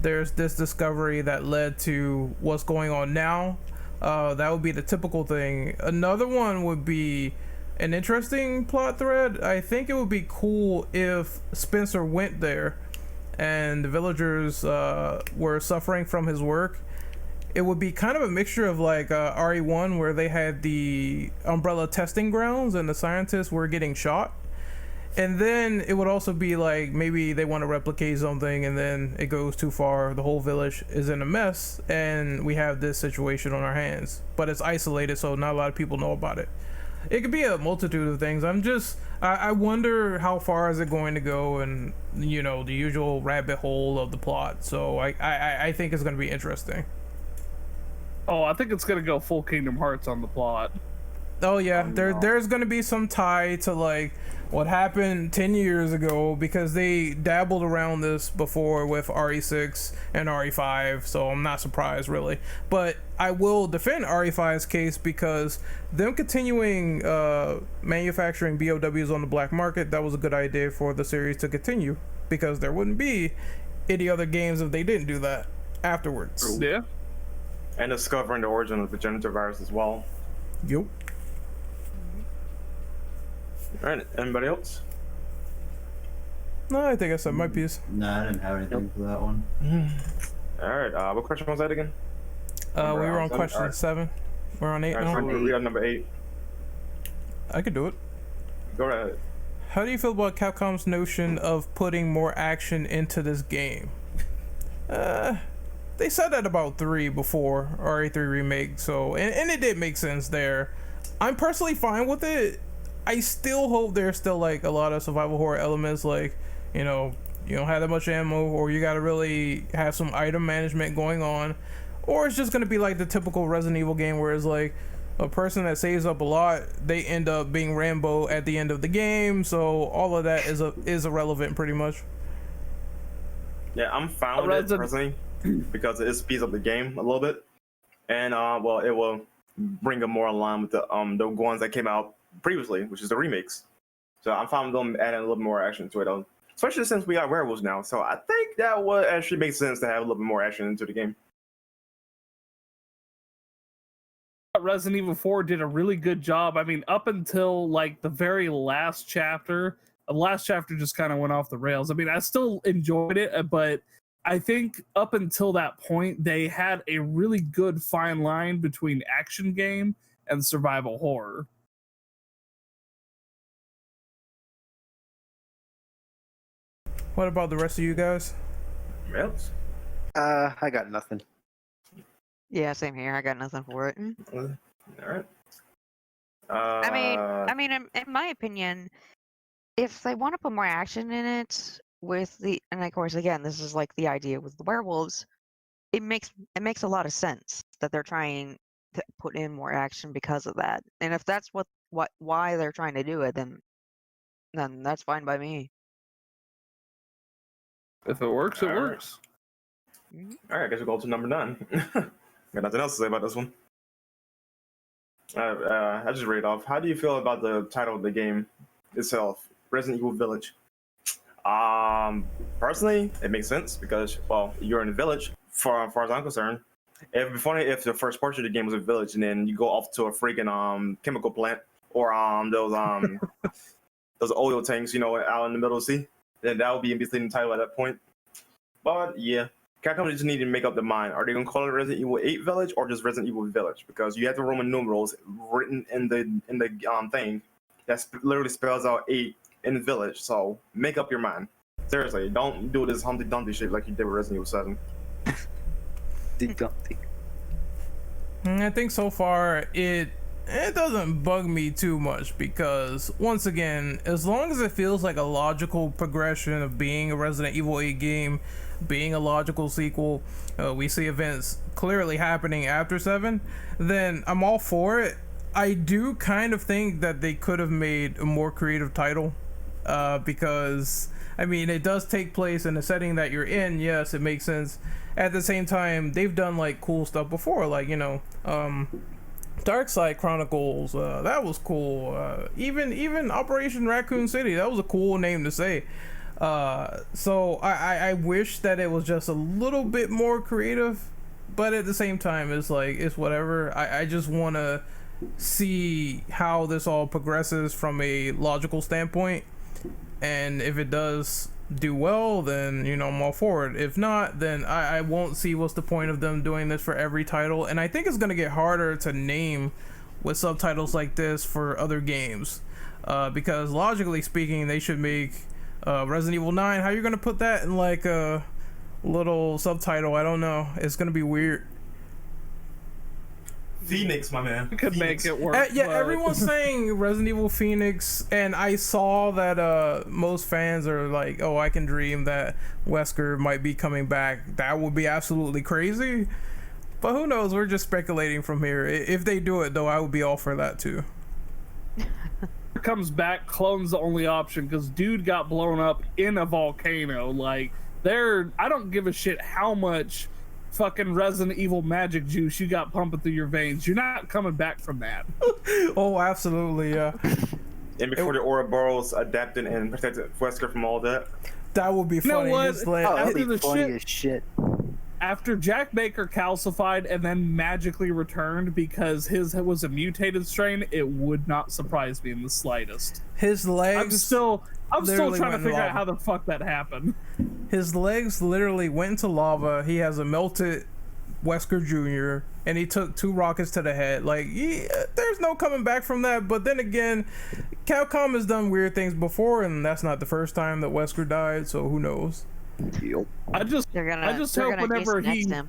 there's this discovery that led to what's going on now. That would be the typical thing. Another one would be an interesting plot thread. I think it would be cool if Spencer went there and the villagers were suffering from his work. it would be kind of a mixture of like RE1, where they had the Umbrella testing grounds and the scientists were getting shot. And then it would also be like maybe they want to replicate something and then it goes too far. The whole village is in a mess and we have this situation on our hands. But it's isolated, so not a lot of people know about it. It could be a multitude of things. I wonder how far is it going to go, and the usual rabbit hole of the plot. So I think it's going to be interesting. Oh, I think it's going to go full Kingdom Hearts on the plot. Oh yeah, there's going to be some tie to like what happened 10 years ago, because they dabbled around this before with RE6 and RE5, so I'm not surprised really. But I will defend RE5's case, because them continuing manufacturing BOWs on the black market, that was a good idea for the series to continue, because there wouldn't be any other games if they didn't do that afterwards. Yeah. And discovering the origin of the genital virus as well. Yep. All right, anybody else? No, I think I said my piece. No, I didn't have anything for that one. All right, what question was that again? We were on seven? question Alright. 7. We're on 8 All right, now. so we got number 8. I could do it. Go ahead. How do you feel about Capcom's notion of putting more action into this game? They said that about 3 before, RE3 remake, so and it did make sense there. I'm personally fine with it. I still hope there's still like a lot of survival horror elements, like, you don't have that much ammo, or you gotta really have some item management going on, or it's just gonna be like the typical Resident Evil game where it's like a person that saves up a lot, they end up being Rambo at the end of the game, so all of that is irrelevant pretty much. Yeah, I'm fine with it personally, because it speeds up the game a little bit, and well, it will bring them more in line with the ones that came out previously, which is the remakes. So I'm fine with them adding a little more action to it, especially since we got werewolves now. So I think that would actually make sense to have a little bit more action into the game. Resident Evil 4 did a really good job. I mean, up until like the very last chapter, the last chapter just kind of went off the rails. I mean, I still enjoyed it, but I think up until that point, they had a really good fine line between action game and survival horror. What about the rest of you guys? Anybody else? I got nothing. Yeah, same here. I got nothing for it. All right. I mean, in my opinion, if they want to put more action in it and of course, again, this is like the idea with the werewolves, it makes a lot of sense that they're trying to put in more action because of that. And if that's why they're trying to do it, then that's fine by me. If it works, it All right. works. All right, I guess we'll go to number 9. Got nothing else to say about this one. I just read it off. How do you feel about the title of the game itself, Resident Evil Village? Personally, it makes sense because, well, you're in a village. As far as I'm concerned, it'd be funny if the first portion of the game was a village and then you go off to a freaking chemical plant or those oil tanks, out in the middle of the sea. Then that would be a misleading title at that point. But yeah, Capcom just need to make up their mind. Are they gonna call it Resident Evil 8 Village or just Resident Evil Village? Because you have the Roman numerals written in the thing that literally spells out 8 in the village. So make up your mind. Seriously, don't do this Humpty Dumpty shit like you did with Resident Evil 7. Dumpty. I think so far it doesn't bug me too much, because once again, as long as it feels like a logical progression of being a Resident Evil 8 game, being a logical sequel, we see events clearly happening after 7, then I'm all for it. I do kind of think that they could have made a more creative title, because I mean, it does take place in the setting that you're in. Yes, it makes sense. At the same time, they've done like cool stuff before, like Dark Side Chronicles, that was cool. Even Operation Raccoon City, that was a cool name to say. So I wish that it was just a little bit more creative, but at the same time, it's like, it's whatever. I just want to see how this all progresses from a logical standpoint, and if it does do well, then I'm all for it. If not, then I won't see what's the point of them doing this for every title. And I think it's gonna get harder to name with subtitles like this for other games, because logically speaking, they should make Resident Evil 9. How you gonna put that in like a little subtitle? I don't know. It's gonna be weird. Phoenix, my man. You could Phoenix. make it work. Yeah, but- everyone's saying Resident Evil Phoenix, and I saw that most fans are like, "Oh, I can dream that Wesker might be coming back." That would be absolutely crazy. But who knows? We're just speculating from here. If they do it, though, I would be all for that too. Comes back, clone's the only option because dude got blown up in a volcano. Like, I don't give a shit how much fucking Resident Evil magic juice you got pumping through your veins. You're not coming back from that. Oh, absolutely, yeah. And before the Ouroboros adapted and protected Wesker from all that. That would be You know funny. what? Just like, Oh, that'd After be the funny shit- as shit. After Jack Baker calcified and then magically returned because his was a mutated strain, it would not surprise me in the slightest. his legs. I'm still literally trying to went in figure out lava. how the fuck that happened. His legs literally went into lava. He has a melted Wesker Jr. and he took 2 rockets to the head. Like, there's no coming back from that. But then again, Capcom has done weird things before, and that's not the first time that Wesker died. So who knows? Yup. I just They're gonna. I just they're hope gonna whenever Jason he X him.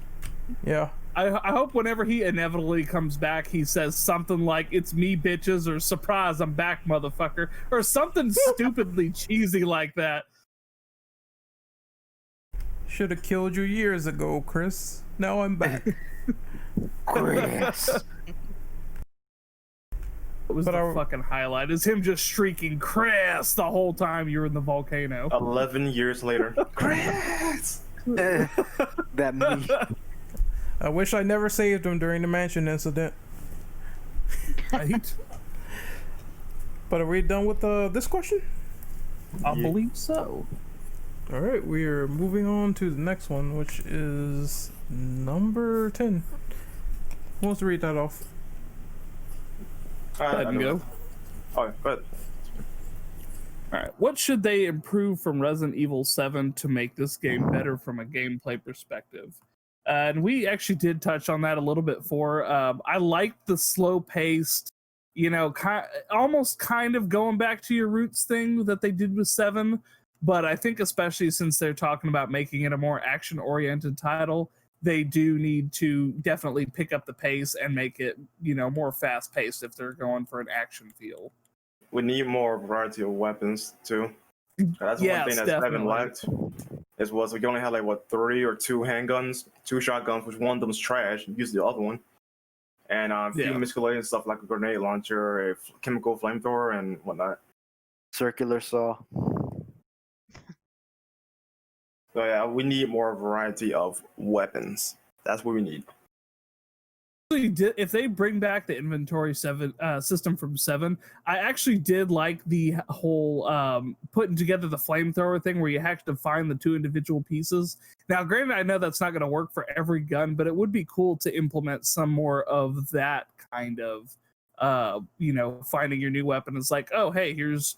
Yeah. I hope whenever he inevitably comes back, he says something like, "It's me, bitches," or "Surprise, I'm back, motherfucker," or something stupidly cheesy like that. Should have killed you years ago, Chris. Now I'm back. Chris. It was But the our- fucking highlight. Is him just shrieking "Chris" the whole time you're in the volcano. 11 years later. Chris! That me. I wish I never saved him during the mansion incident. Right? But are we done with this question? I Yeah. believe so. All right, we are moving on to the next one, which is number 10. Who wants to read that off? Go ahead and go. Oh, but All right. What should they improve from Resident Evil 7 to make this game better from a gameplay perspective? And we actually did touch on that a little bit before. I like the slow-paced, almost kind of going back to your roots thing that they did with 7. But I think especially since they're talking about making it a more action-oriented title, they do need to definitely pick up the pace and make it, more fast-paced if they're going for an action feel. we need more variety of weapons too. That's one Yes, thing that 7 definitely. lacked. Was we only had like 3 or 2 handguns, 2 shotguns, which one of them's trash. Use the other one, and a few Yeah. miscellaneous stuff like a grenade launcher, a chemical flamethrower, and whatnot. Circular saw. So yeah, we need more variety of weapons. That's what we need. If they bring back the inventory system from 7, I actually did like the whole putting together the flamethrower thing where you have to find the 2 individual pieces. Now, granted, I know that's not going to work for every gun, but it would be cool to implement some more of that kind of, finding your new weapon. It's like, oh, hey, here's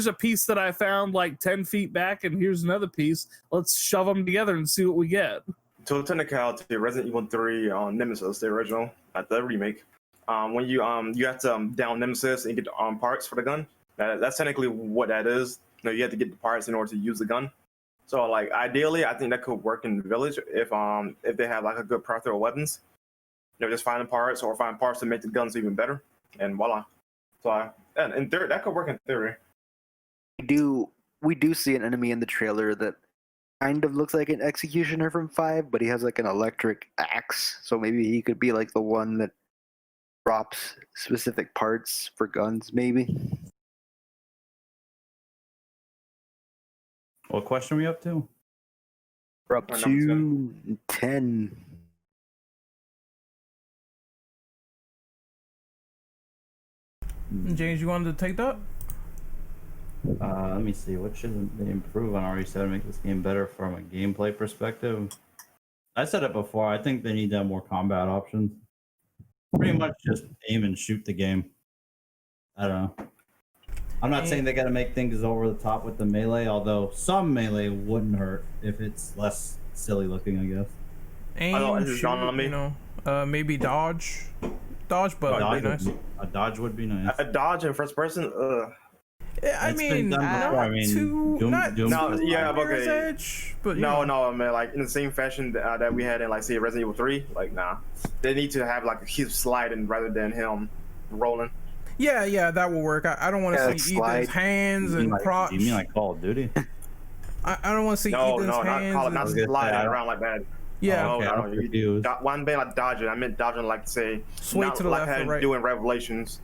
a piece that I found like 10 feet back, and here's another piece. Let's shove them together and see what we get. To technicality, Resident Evil 3 Nemesis, the original, not the remake. When you have to down Nemesis and get the parts for the gun. That's technically what that is. You have to get the parts in order to use the gun. So like ideally, I think that could work in the village if they have like a good plethora of weapons. Just find the parts or find parts to make the guns even better, and voila. So and in theory, that could work in theory. We do see an enemy in the trailer that kind of looks like an executioner from 5, but he has like an electric axe. So maybe he could be like the one that drops specific parts for guns, maybe. What question are we up to? We're up Or to number 10. James, you wanted to take that? Let me see. What should they improve on RE7 to make this game better from a gameplay perspective? I said it before. I think they need to have more combat options. Pretty much just aim and shoot the game. I don't know. I'm not saying they got to make things over the top with the melee, although some melee wouldn't hurt if it's less silly looking, I guess. Aim, shoot, maybe dodge. Dodge button would be nice. A dodge would be nice. A dodge in first person? I mean, not too Mirror's Edge, but no, man. Like in the same fashion that we had in like say Resident Evil 3. Like nah, they need to have like him sliding rather than him rolling. Yeah, that will work. I don't want to see Ethan's hands and crotch. You mean like Call of Duty? I don't want to see Ethan's hands. Not sliding around like that. Yeah. One bit like dodging. I meant dodging like say sway to the left or right. Doing Revelations.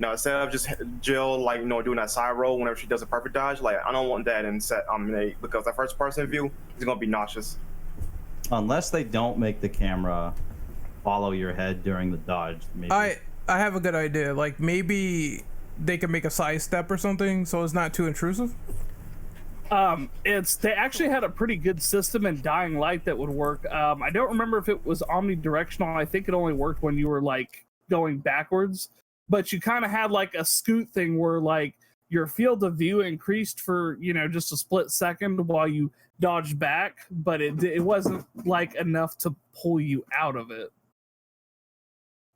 No, instead of just Jill like doing that side roll whenever she does a perfect dodge. Like I don't want that in set because that first person view is gonna be nauseous. Unless they don't make the camera follow your head during the dodge. Maybe. I have a good idea. Like maybe they can make a side step or something so it's not too intrusive. They actually had a pretty good system in Dying Light that would work. I don't remember if it was omnidirectional. I think it only worked when you were like going backwards, but you kind of had like a scoot thing where like your field of view increased for just a split second while you dodged back, but it wasn't like enough to pull you out of it.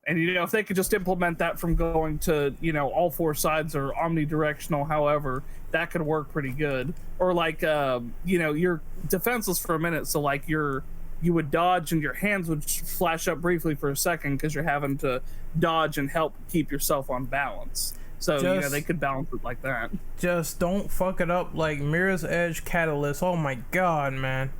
And if they could just implement that from going to all four sides or omnidirectional, however, that could work pretty good. Or like you're defenseless for a minute, so like you would dodge and your hands would flash up briefly for a second because you're having to dodge and help keep yourself on balance. So they could balance it like that. Just don't fuck it up like Mirror's Edge Catalyst. Oh my god, man!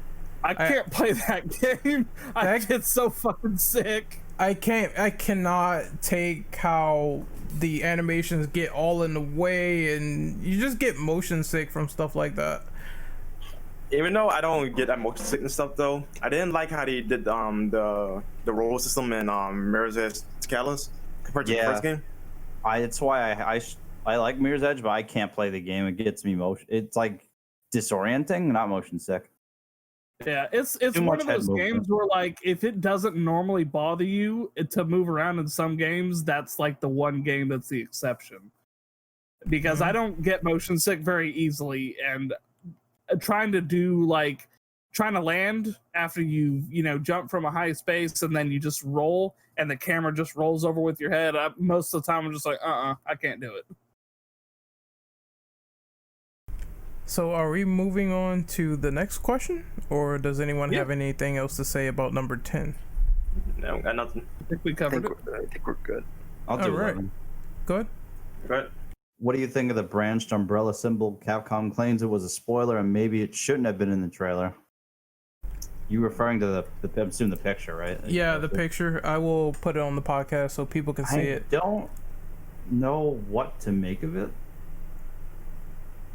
I can't play that game. I get so fucking sick. I cannot take how the animations get all in the way and you just get motion sick from stuff like that. Even though I don't get that motion sickness stuff though, I didn't like how they did the roll system in Mirror's Edge Catalyst compared to the first game. That's why I like Mirror's Edge, but I can't play the game. It gets me it's like disorienting, not motion sick. Yeah, it's one of those games where like if it doesn't normally bother you to move around in some games, that's like the one game that's the exception. Because I don't get motion sick very easily, and trying to land after you jump from a high space and then you just roll and the camera just rolls over with your head. Most of the time I'm just like I can't do it. So are we moving on to the next question, or does anyone have anything else to say about number 10? No, got nothing. I think we covered it. I think we're good. I'll do it. Right. Good. What do you think of the branched umbrella symbol? Capcom claims it was a spoiler and maybe it shouldn't have been in the trailer. You referring to I'm assuming the picture, right? Yeah, the picture. I will put it on the podcast so people can see it. I don't know what to make of it.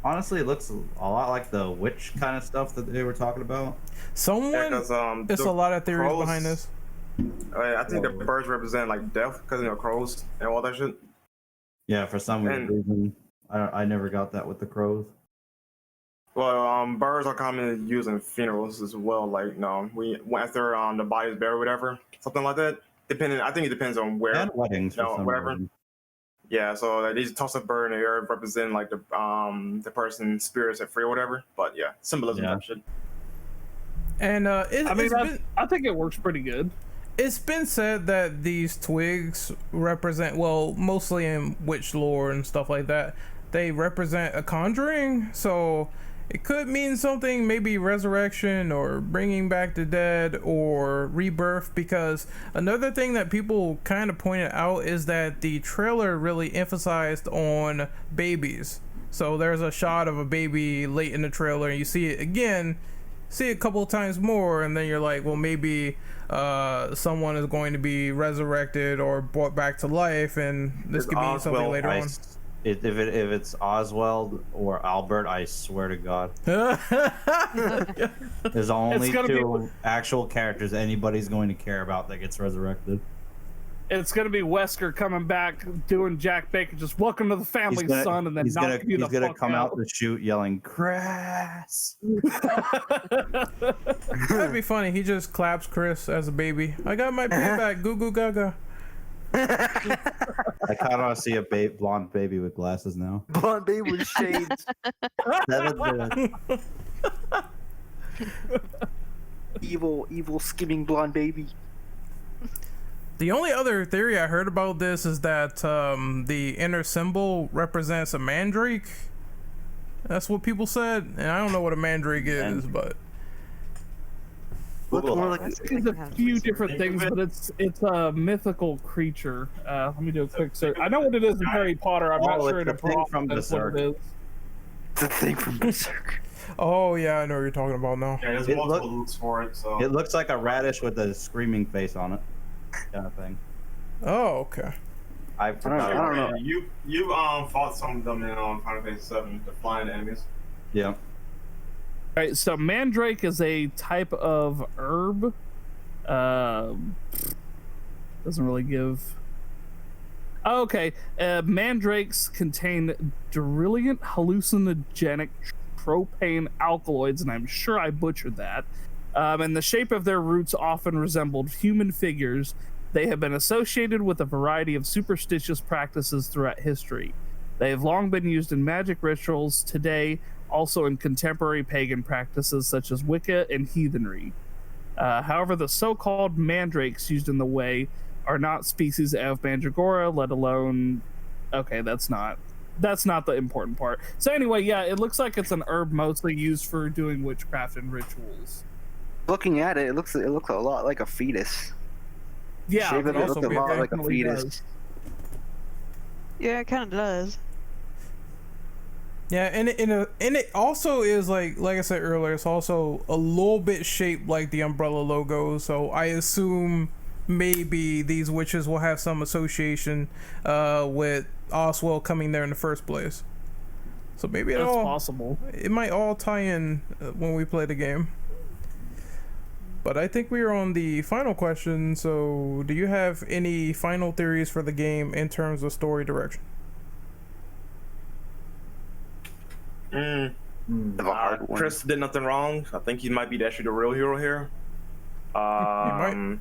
Honestly, it looks a lot like the witch kind of stuff that they were talking about. There's a lot of theories behind this. I think the birds represent like death because crows and all that shit. Yeah, for some reason, I never got that with the crows. Well, birds are commonly used in funerals as well. Like, we went after the body is buried, or whatever, something like that. I think it depends on where. And weddings, whatever. Reason. Yeah, so they just toss a bird in the air representing like the person's spirit set free or whatever. But yeah, symbolism and shit. And I think it works pretty good. It's been said that these twigs represent, well, mostly in witch lore and stuff like that, they represent a conjuring. So it could mean something, maybe resurrection or bringing back the dead or rebirth, because another thing that people kind of pointed out is that the trailer really emphasized on babies. So there's a shot of a baby late in the trailer and you see it again, see it a couple of times more, and then you're like, well, maybe someone is going to be resurrected or brought back to life, and this could mean something later on. If it's Oswald or Albert, I swear to God, there's only two actual characters anybody's going to care about that gets resurrected. It's gonna be Wesker coming back doing Jack Baker, just welcome to the family, son, and then he's gonna come out the chute yelling "Chris." That'd be funny. He just claps Chris as a baby. I got my payback. Goo goo gaga. I kind of want to see a blonde baby with glasses now. Blonde baby with shades. Evil skimming blonde baby. The only other theory I heard about this is that the inner symbol represents a mandrake. That's what people said, and I don't know what a mandrake is, but Looks more like That's It's a few different things, but it's a mythical creature. Let me do a quick search. I know what it is in Harry Potter. I'm not sure in it's a the thing from that's what Berserk. it is. the thing from Berserk. oh yeah, I know what you're talking about now. Yeah, there's It multiple looks for it. So It looks like a radish with a screaming face on it, kind of thing. Oh, okay. I forgot. I don't know. You fought some of them in Final Fantasy 7, the flying enemies. Yeah. All right, so mandrake is a type of herb. Doesn't really give. Oh, okay, mandrakes contain brilliant hallucinogenic tropane alkaloids, and I'm sure I butchered that. And the shape of their roots often resembled human figures. They have been associated with a variety of superstitious practices throughout history. They have long been used in magic rituals, today also in contemporary pagan practices such as Wicca and heathenry. However, the so-called mandrakes used in the way are not species of mandragora, let alone... Okay, that's not the important part. So anyway, yeah, it looks like it's an herb mostly used for doing witchcraft and rituals. Looking at it, it looks a lot like a fetus. Yeah, Shape of it it also looks a be- lot like a definitely fetus. does. Yeah, it kind of does. Yeah, and it also is like I said earlier, it's also a little bit shaped like the Umbrella logo. So I assume maybe these witches will have some association with Oswald coming there in the first place. So maybe That's possible. it might all tie in when we play the game. But I think we are on the final question. So do you have any final theories for the game in terms of story direction? Chris did nothing wrong. I think he might be actually the real hero here. might.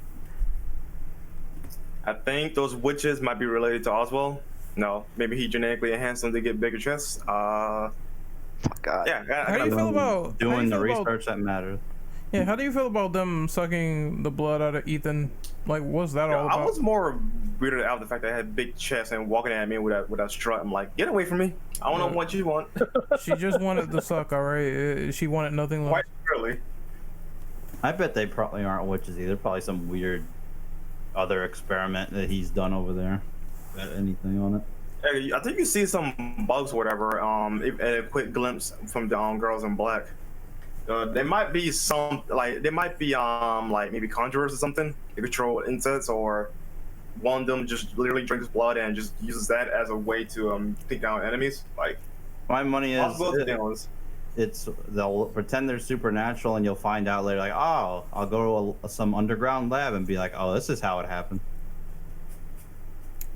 I think those witches might be related to Oswald. No, maybe he genetically enhanced them to get bigger chests. Fuck God. Yeah. How do you feel about Doing the how do you feel about- research that matters. Yeah, how do you feel about them sucking the blood out of Ethan? Like, what's that all I about? was more weirded out the fact that I had big chests and walking at me with a strut. I'm like, get away from me! I don't know what you want. She just wanted the suck, all right? She wanted nothing less. Quite really. I bet they probably aren't witches either. Probably some weird other experiment that he's done over there. Bet anything on it. Hey, I think you see some bugs or whatever. A quick glimpse from the Girls in Black. There might be some like maybe conjurers or something. They control insects, or one of them just literally drinks blood and just uses that as a way to take down enemies. Like My money is possible they'll pretend they're supernatural, and you'll find out later, like, oh, I'll go to some underground lab and be like, oh, this is how it happened.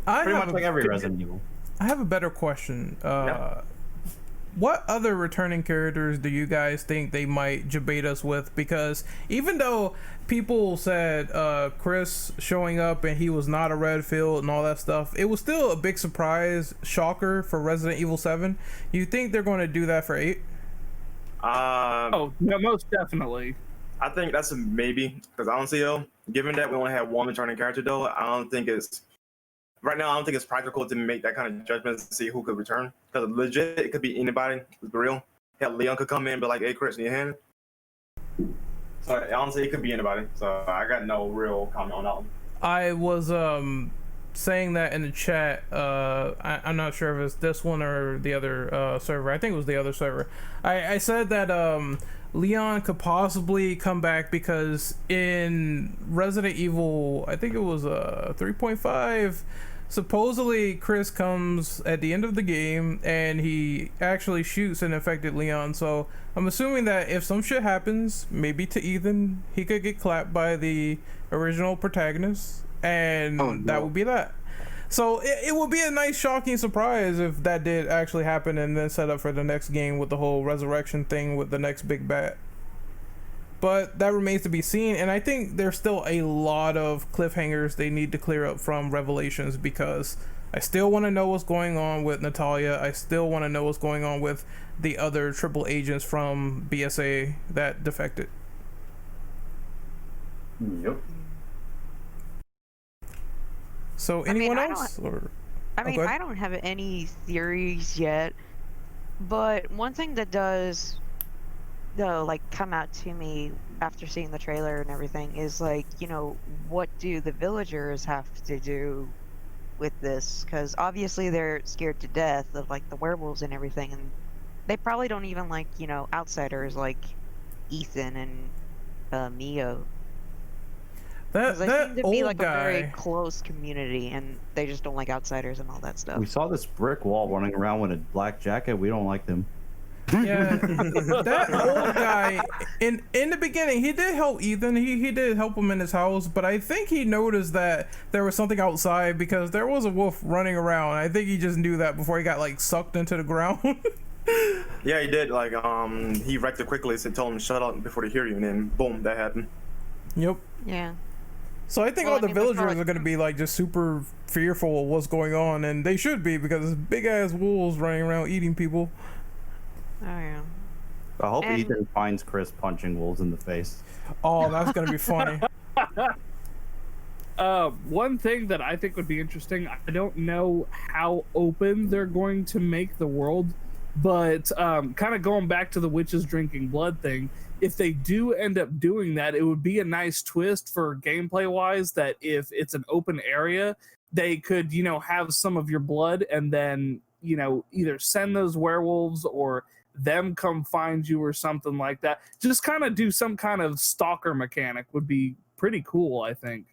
Pretty much like every Resident Evil. I have a better question. What other returning characters do you guys think they might debate us with? Because even though people said Chris showing up and he was not a Redfield and all that stuff, it was still a big surprise, shocker for Resident Evil 7. You think they're going to do that for 8? Oh, yeah, most definitely. I think that's a maybe, because honestly, though, given that we only have one returning character, though, I don't think it's practical to make that kind of judgment to see who could return. Because legit, it could be anybody. Let's be real. Hell, Leon could come in and be like, "Hey, Chris, need a hand?" So honestly, it could be anybody. So I got no real comment on that one. I was saying that in the chat. I'm not sure if it's this one or the other server. I think it was the other server. I said that Leon could possibly come back because in Resident Evil, I think it was 3.5, supposedly Chris comes at the end of the game and he actually shoots an infected Leon. So I'm assuming that if some shit happens, maybe to Ethan, he could get clapped by the original protagonist, and that would be that. So it would be a nice shocking surprise if that did actually happen, and then set up for the next game with the whole resurrection thing with the next big bat. but that remains to be seen. And I think there's still a lot of cliffhangers they need to clear up from Revelations, because I still want to know what's going on with Natalia. I still want to know what's going on with the other triple agents from BSA that defected. Yep. So anyone I else? I don't have any theories yet, but one thing that does, though, like, come out to me after seeing the trailer and everything is, like, you know, what do the villagers have to do with this? Because obviously they're scared to death of, like, the werewolves and everything, and they probably don't even like, you know, outsiders like Ethan and Mio. Because they seem to be like a very close community, and they just don't like outsiders and all that stuff. We saw this brick wall running around with a black jacket. We don't like them. Yeah, that old guy in the beginning, he did help Ethan. He did help him in his house, but I think he noticed that there was something outside because there was a wolf running around. I think he just knew that before he got like sucked into the ground. Yeah, he did. Like, he wrecked it quickly, so told him shut up before they hear you, and then boom, that happened. Yep. Yeah. So I think all the villagers are going to be like just super fearful of what's going on, and they should be, because it's big ass wolves running around eating people. Oh yeah. I hope Ethan finds Chris punching wolves in the face. Oh, that's going to be funny. One thing that I think would be interesting, I don't know how open they're going to make the world, but kind of going back to the witches drinking blood thing, if they do end up doing that, it would be a nice twist for gameplay wise, that if it's an open area, they could, you know, have some of your blood and then, you know, either send those werewolves or them come find you or something like that. Just kind of do some kind of stalker mechanic would be pretty cool, I think.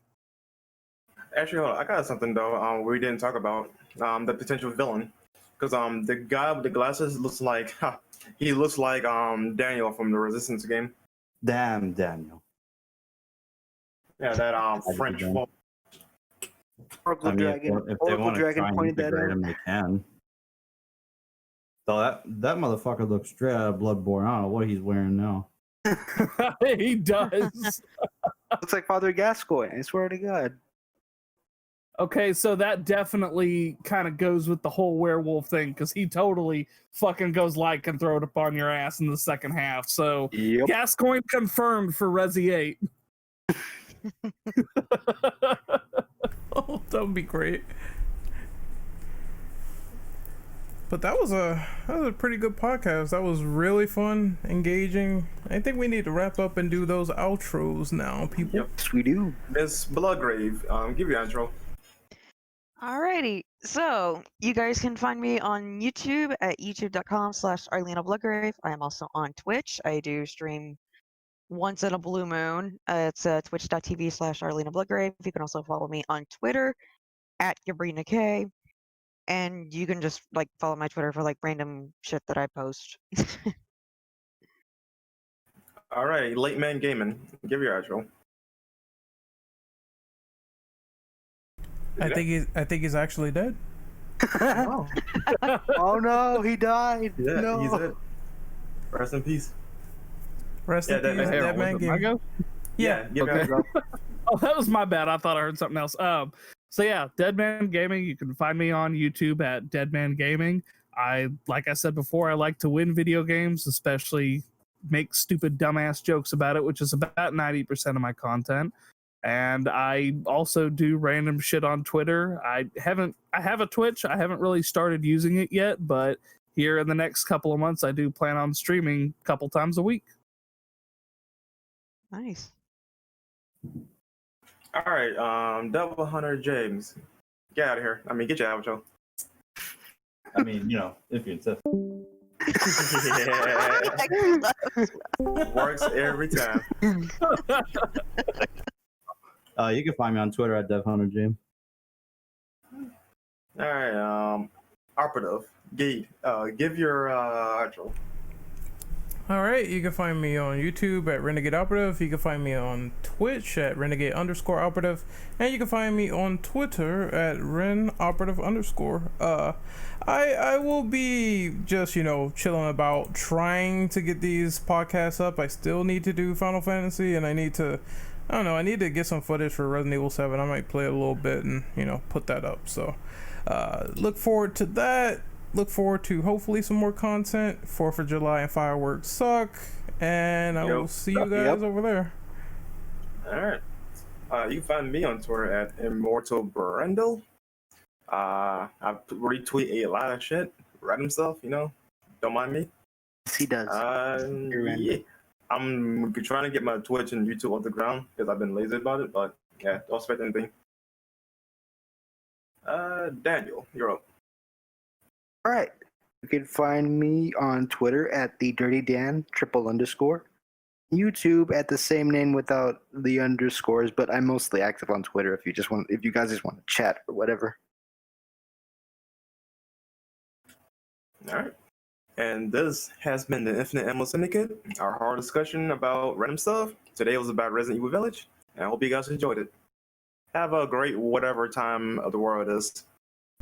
Actually, hold on. I got something though. We didn't talk about the potential villain, because the guy with the glasses looks like he looks like Daniel from the Resistance game. Damn, Daniel. Yeah, that French folk. Oracle I mean, Dragon. if they Oracle want to Dragon try and pointed that integrate out. him, they can. So that motherfucker looks straight out of Bloodborne. I don't know what he's wearing now. He does. Looks like Father Gascoigne. I swear to God. Okay, so that definitely kind of goes with the whole werewolf thing, because he totally fucking goes like and throw it upon your ass in the second half. So Yep. Gascoigne confirmed for Resi 8. Oh, that would be great. But that was a pretty good podcast. That was really fun, engaging. I think we need to wrap up and do those outros now, people. Yep. Yes, we do. Miss Bloodgrave, give your intro. Alrighty, so you guys can find me on YouTube at youtube.com/ArlenaBloodgrave. I am also on Twitch. I do stream once in a blue moon. It's twitch.tv/ArlenaBloodgrave. You can also follow me on Twitter at GabrinaK. And you can just like follow my Twitter for like random shit that I post. All right, Late Man Gaming, give your intro. I think he's actually dead. Oh, Oh no, he died. yeah, no. he's it. Rest in peace. Rest Yeah, in that peace, man- Dead Man Was it my Game. go? Yeah, give your Okay. intro. Oh, that was my bad. I thought I heard something else. So yeah, Deadman Gaming. You can find me on YouTube at Deadman Gaming. Like I said before, I like to win video games, especially make stupid dumbass jokes about it, which is about 90% of my content. And I also do random shit on Twitter. I have a Twitch. I haven't really started using it yet, but here in the next couple of months, I do plan on streaming a couple times a week. Nice. All right, Devil Hunter James, get out of here. I mean, get your outro. I mean, you know, if you insist. Yeah, works every time. You can find me on Twitter at DevHunterJam. All right, Operative, Gate, give your outro. All right, you can find me on YouTube at Renegade Operative. You can find me on Twitch at Renegade_Operative, and you can find me on Twitter at RenOperative_. I will be just chilling about, trying to get these podcasts up. I still need to do Final Fantasy, and I need to get some footage for Resident Evil 7. I might play it a little bit and put that up. So look forward to that. Look forward to hopefully some more content. 4th of July and fireworks suck, and I will see you guys over there. All right. You can find me on Twitter at immortalbrendo. I retweet a lot of shit, random stuff. Don't mind me. Yes, he does. Yeah. I'm trying to get my Twitch and YouTube off the ground because I've been lazy about it. But yeah, don't expect anything. Daniel, you're up. All right. You can find me on Twitter at @TheDirtyDan _. YouTube at the same name without the underscores, but I'm mostly active on Twitter if you guys just want to chat or whatever. All right. And this has been the Infinite Ammo Syndicate, our hard discussion about random stuff. Today was about Resident Evil Village, and I hope you guys enjoyed it. Have a great whatever time of the world it is.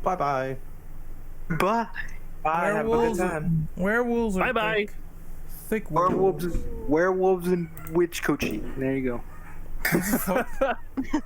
Bye-bye. Bye. Bye. Have a good time. Werewolves are Bye-bye. thick Werewolves and witch coochie. There you go.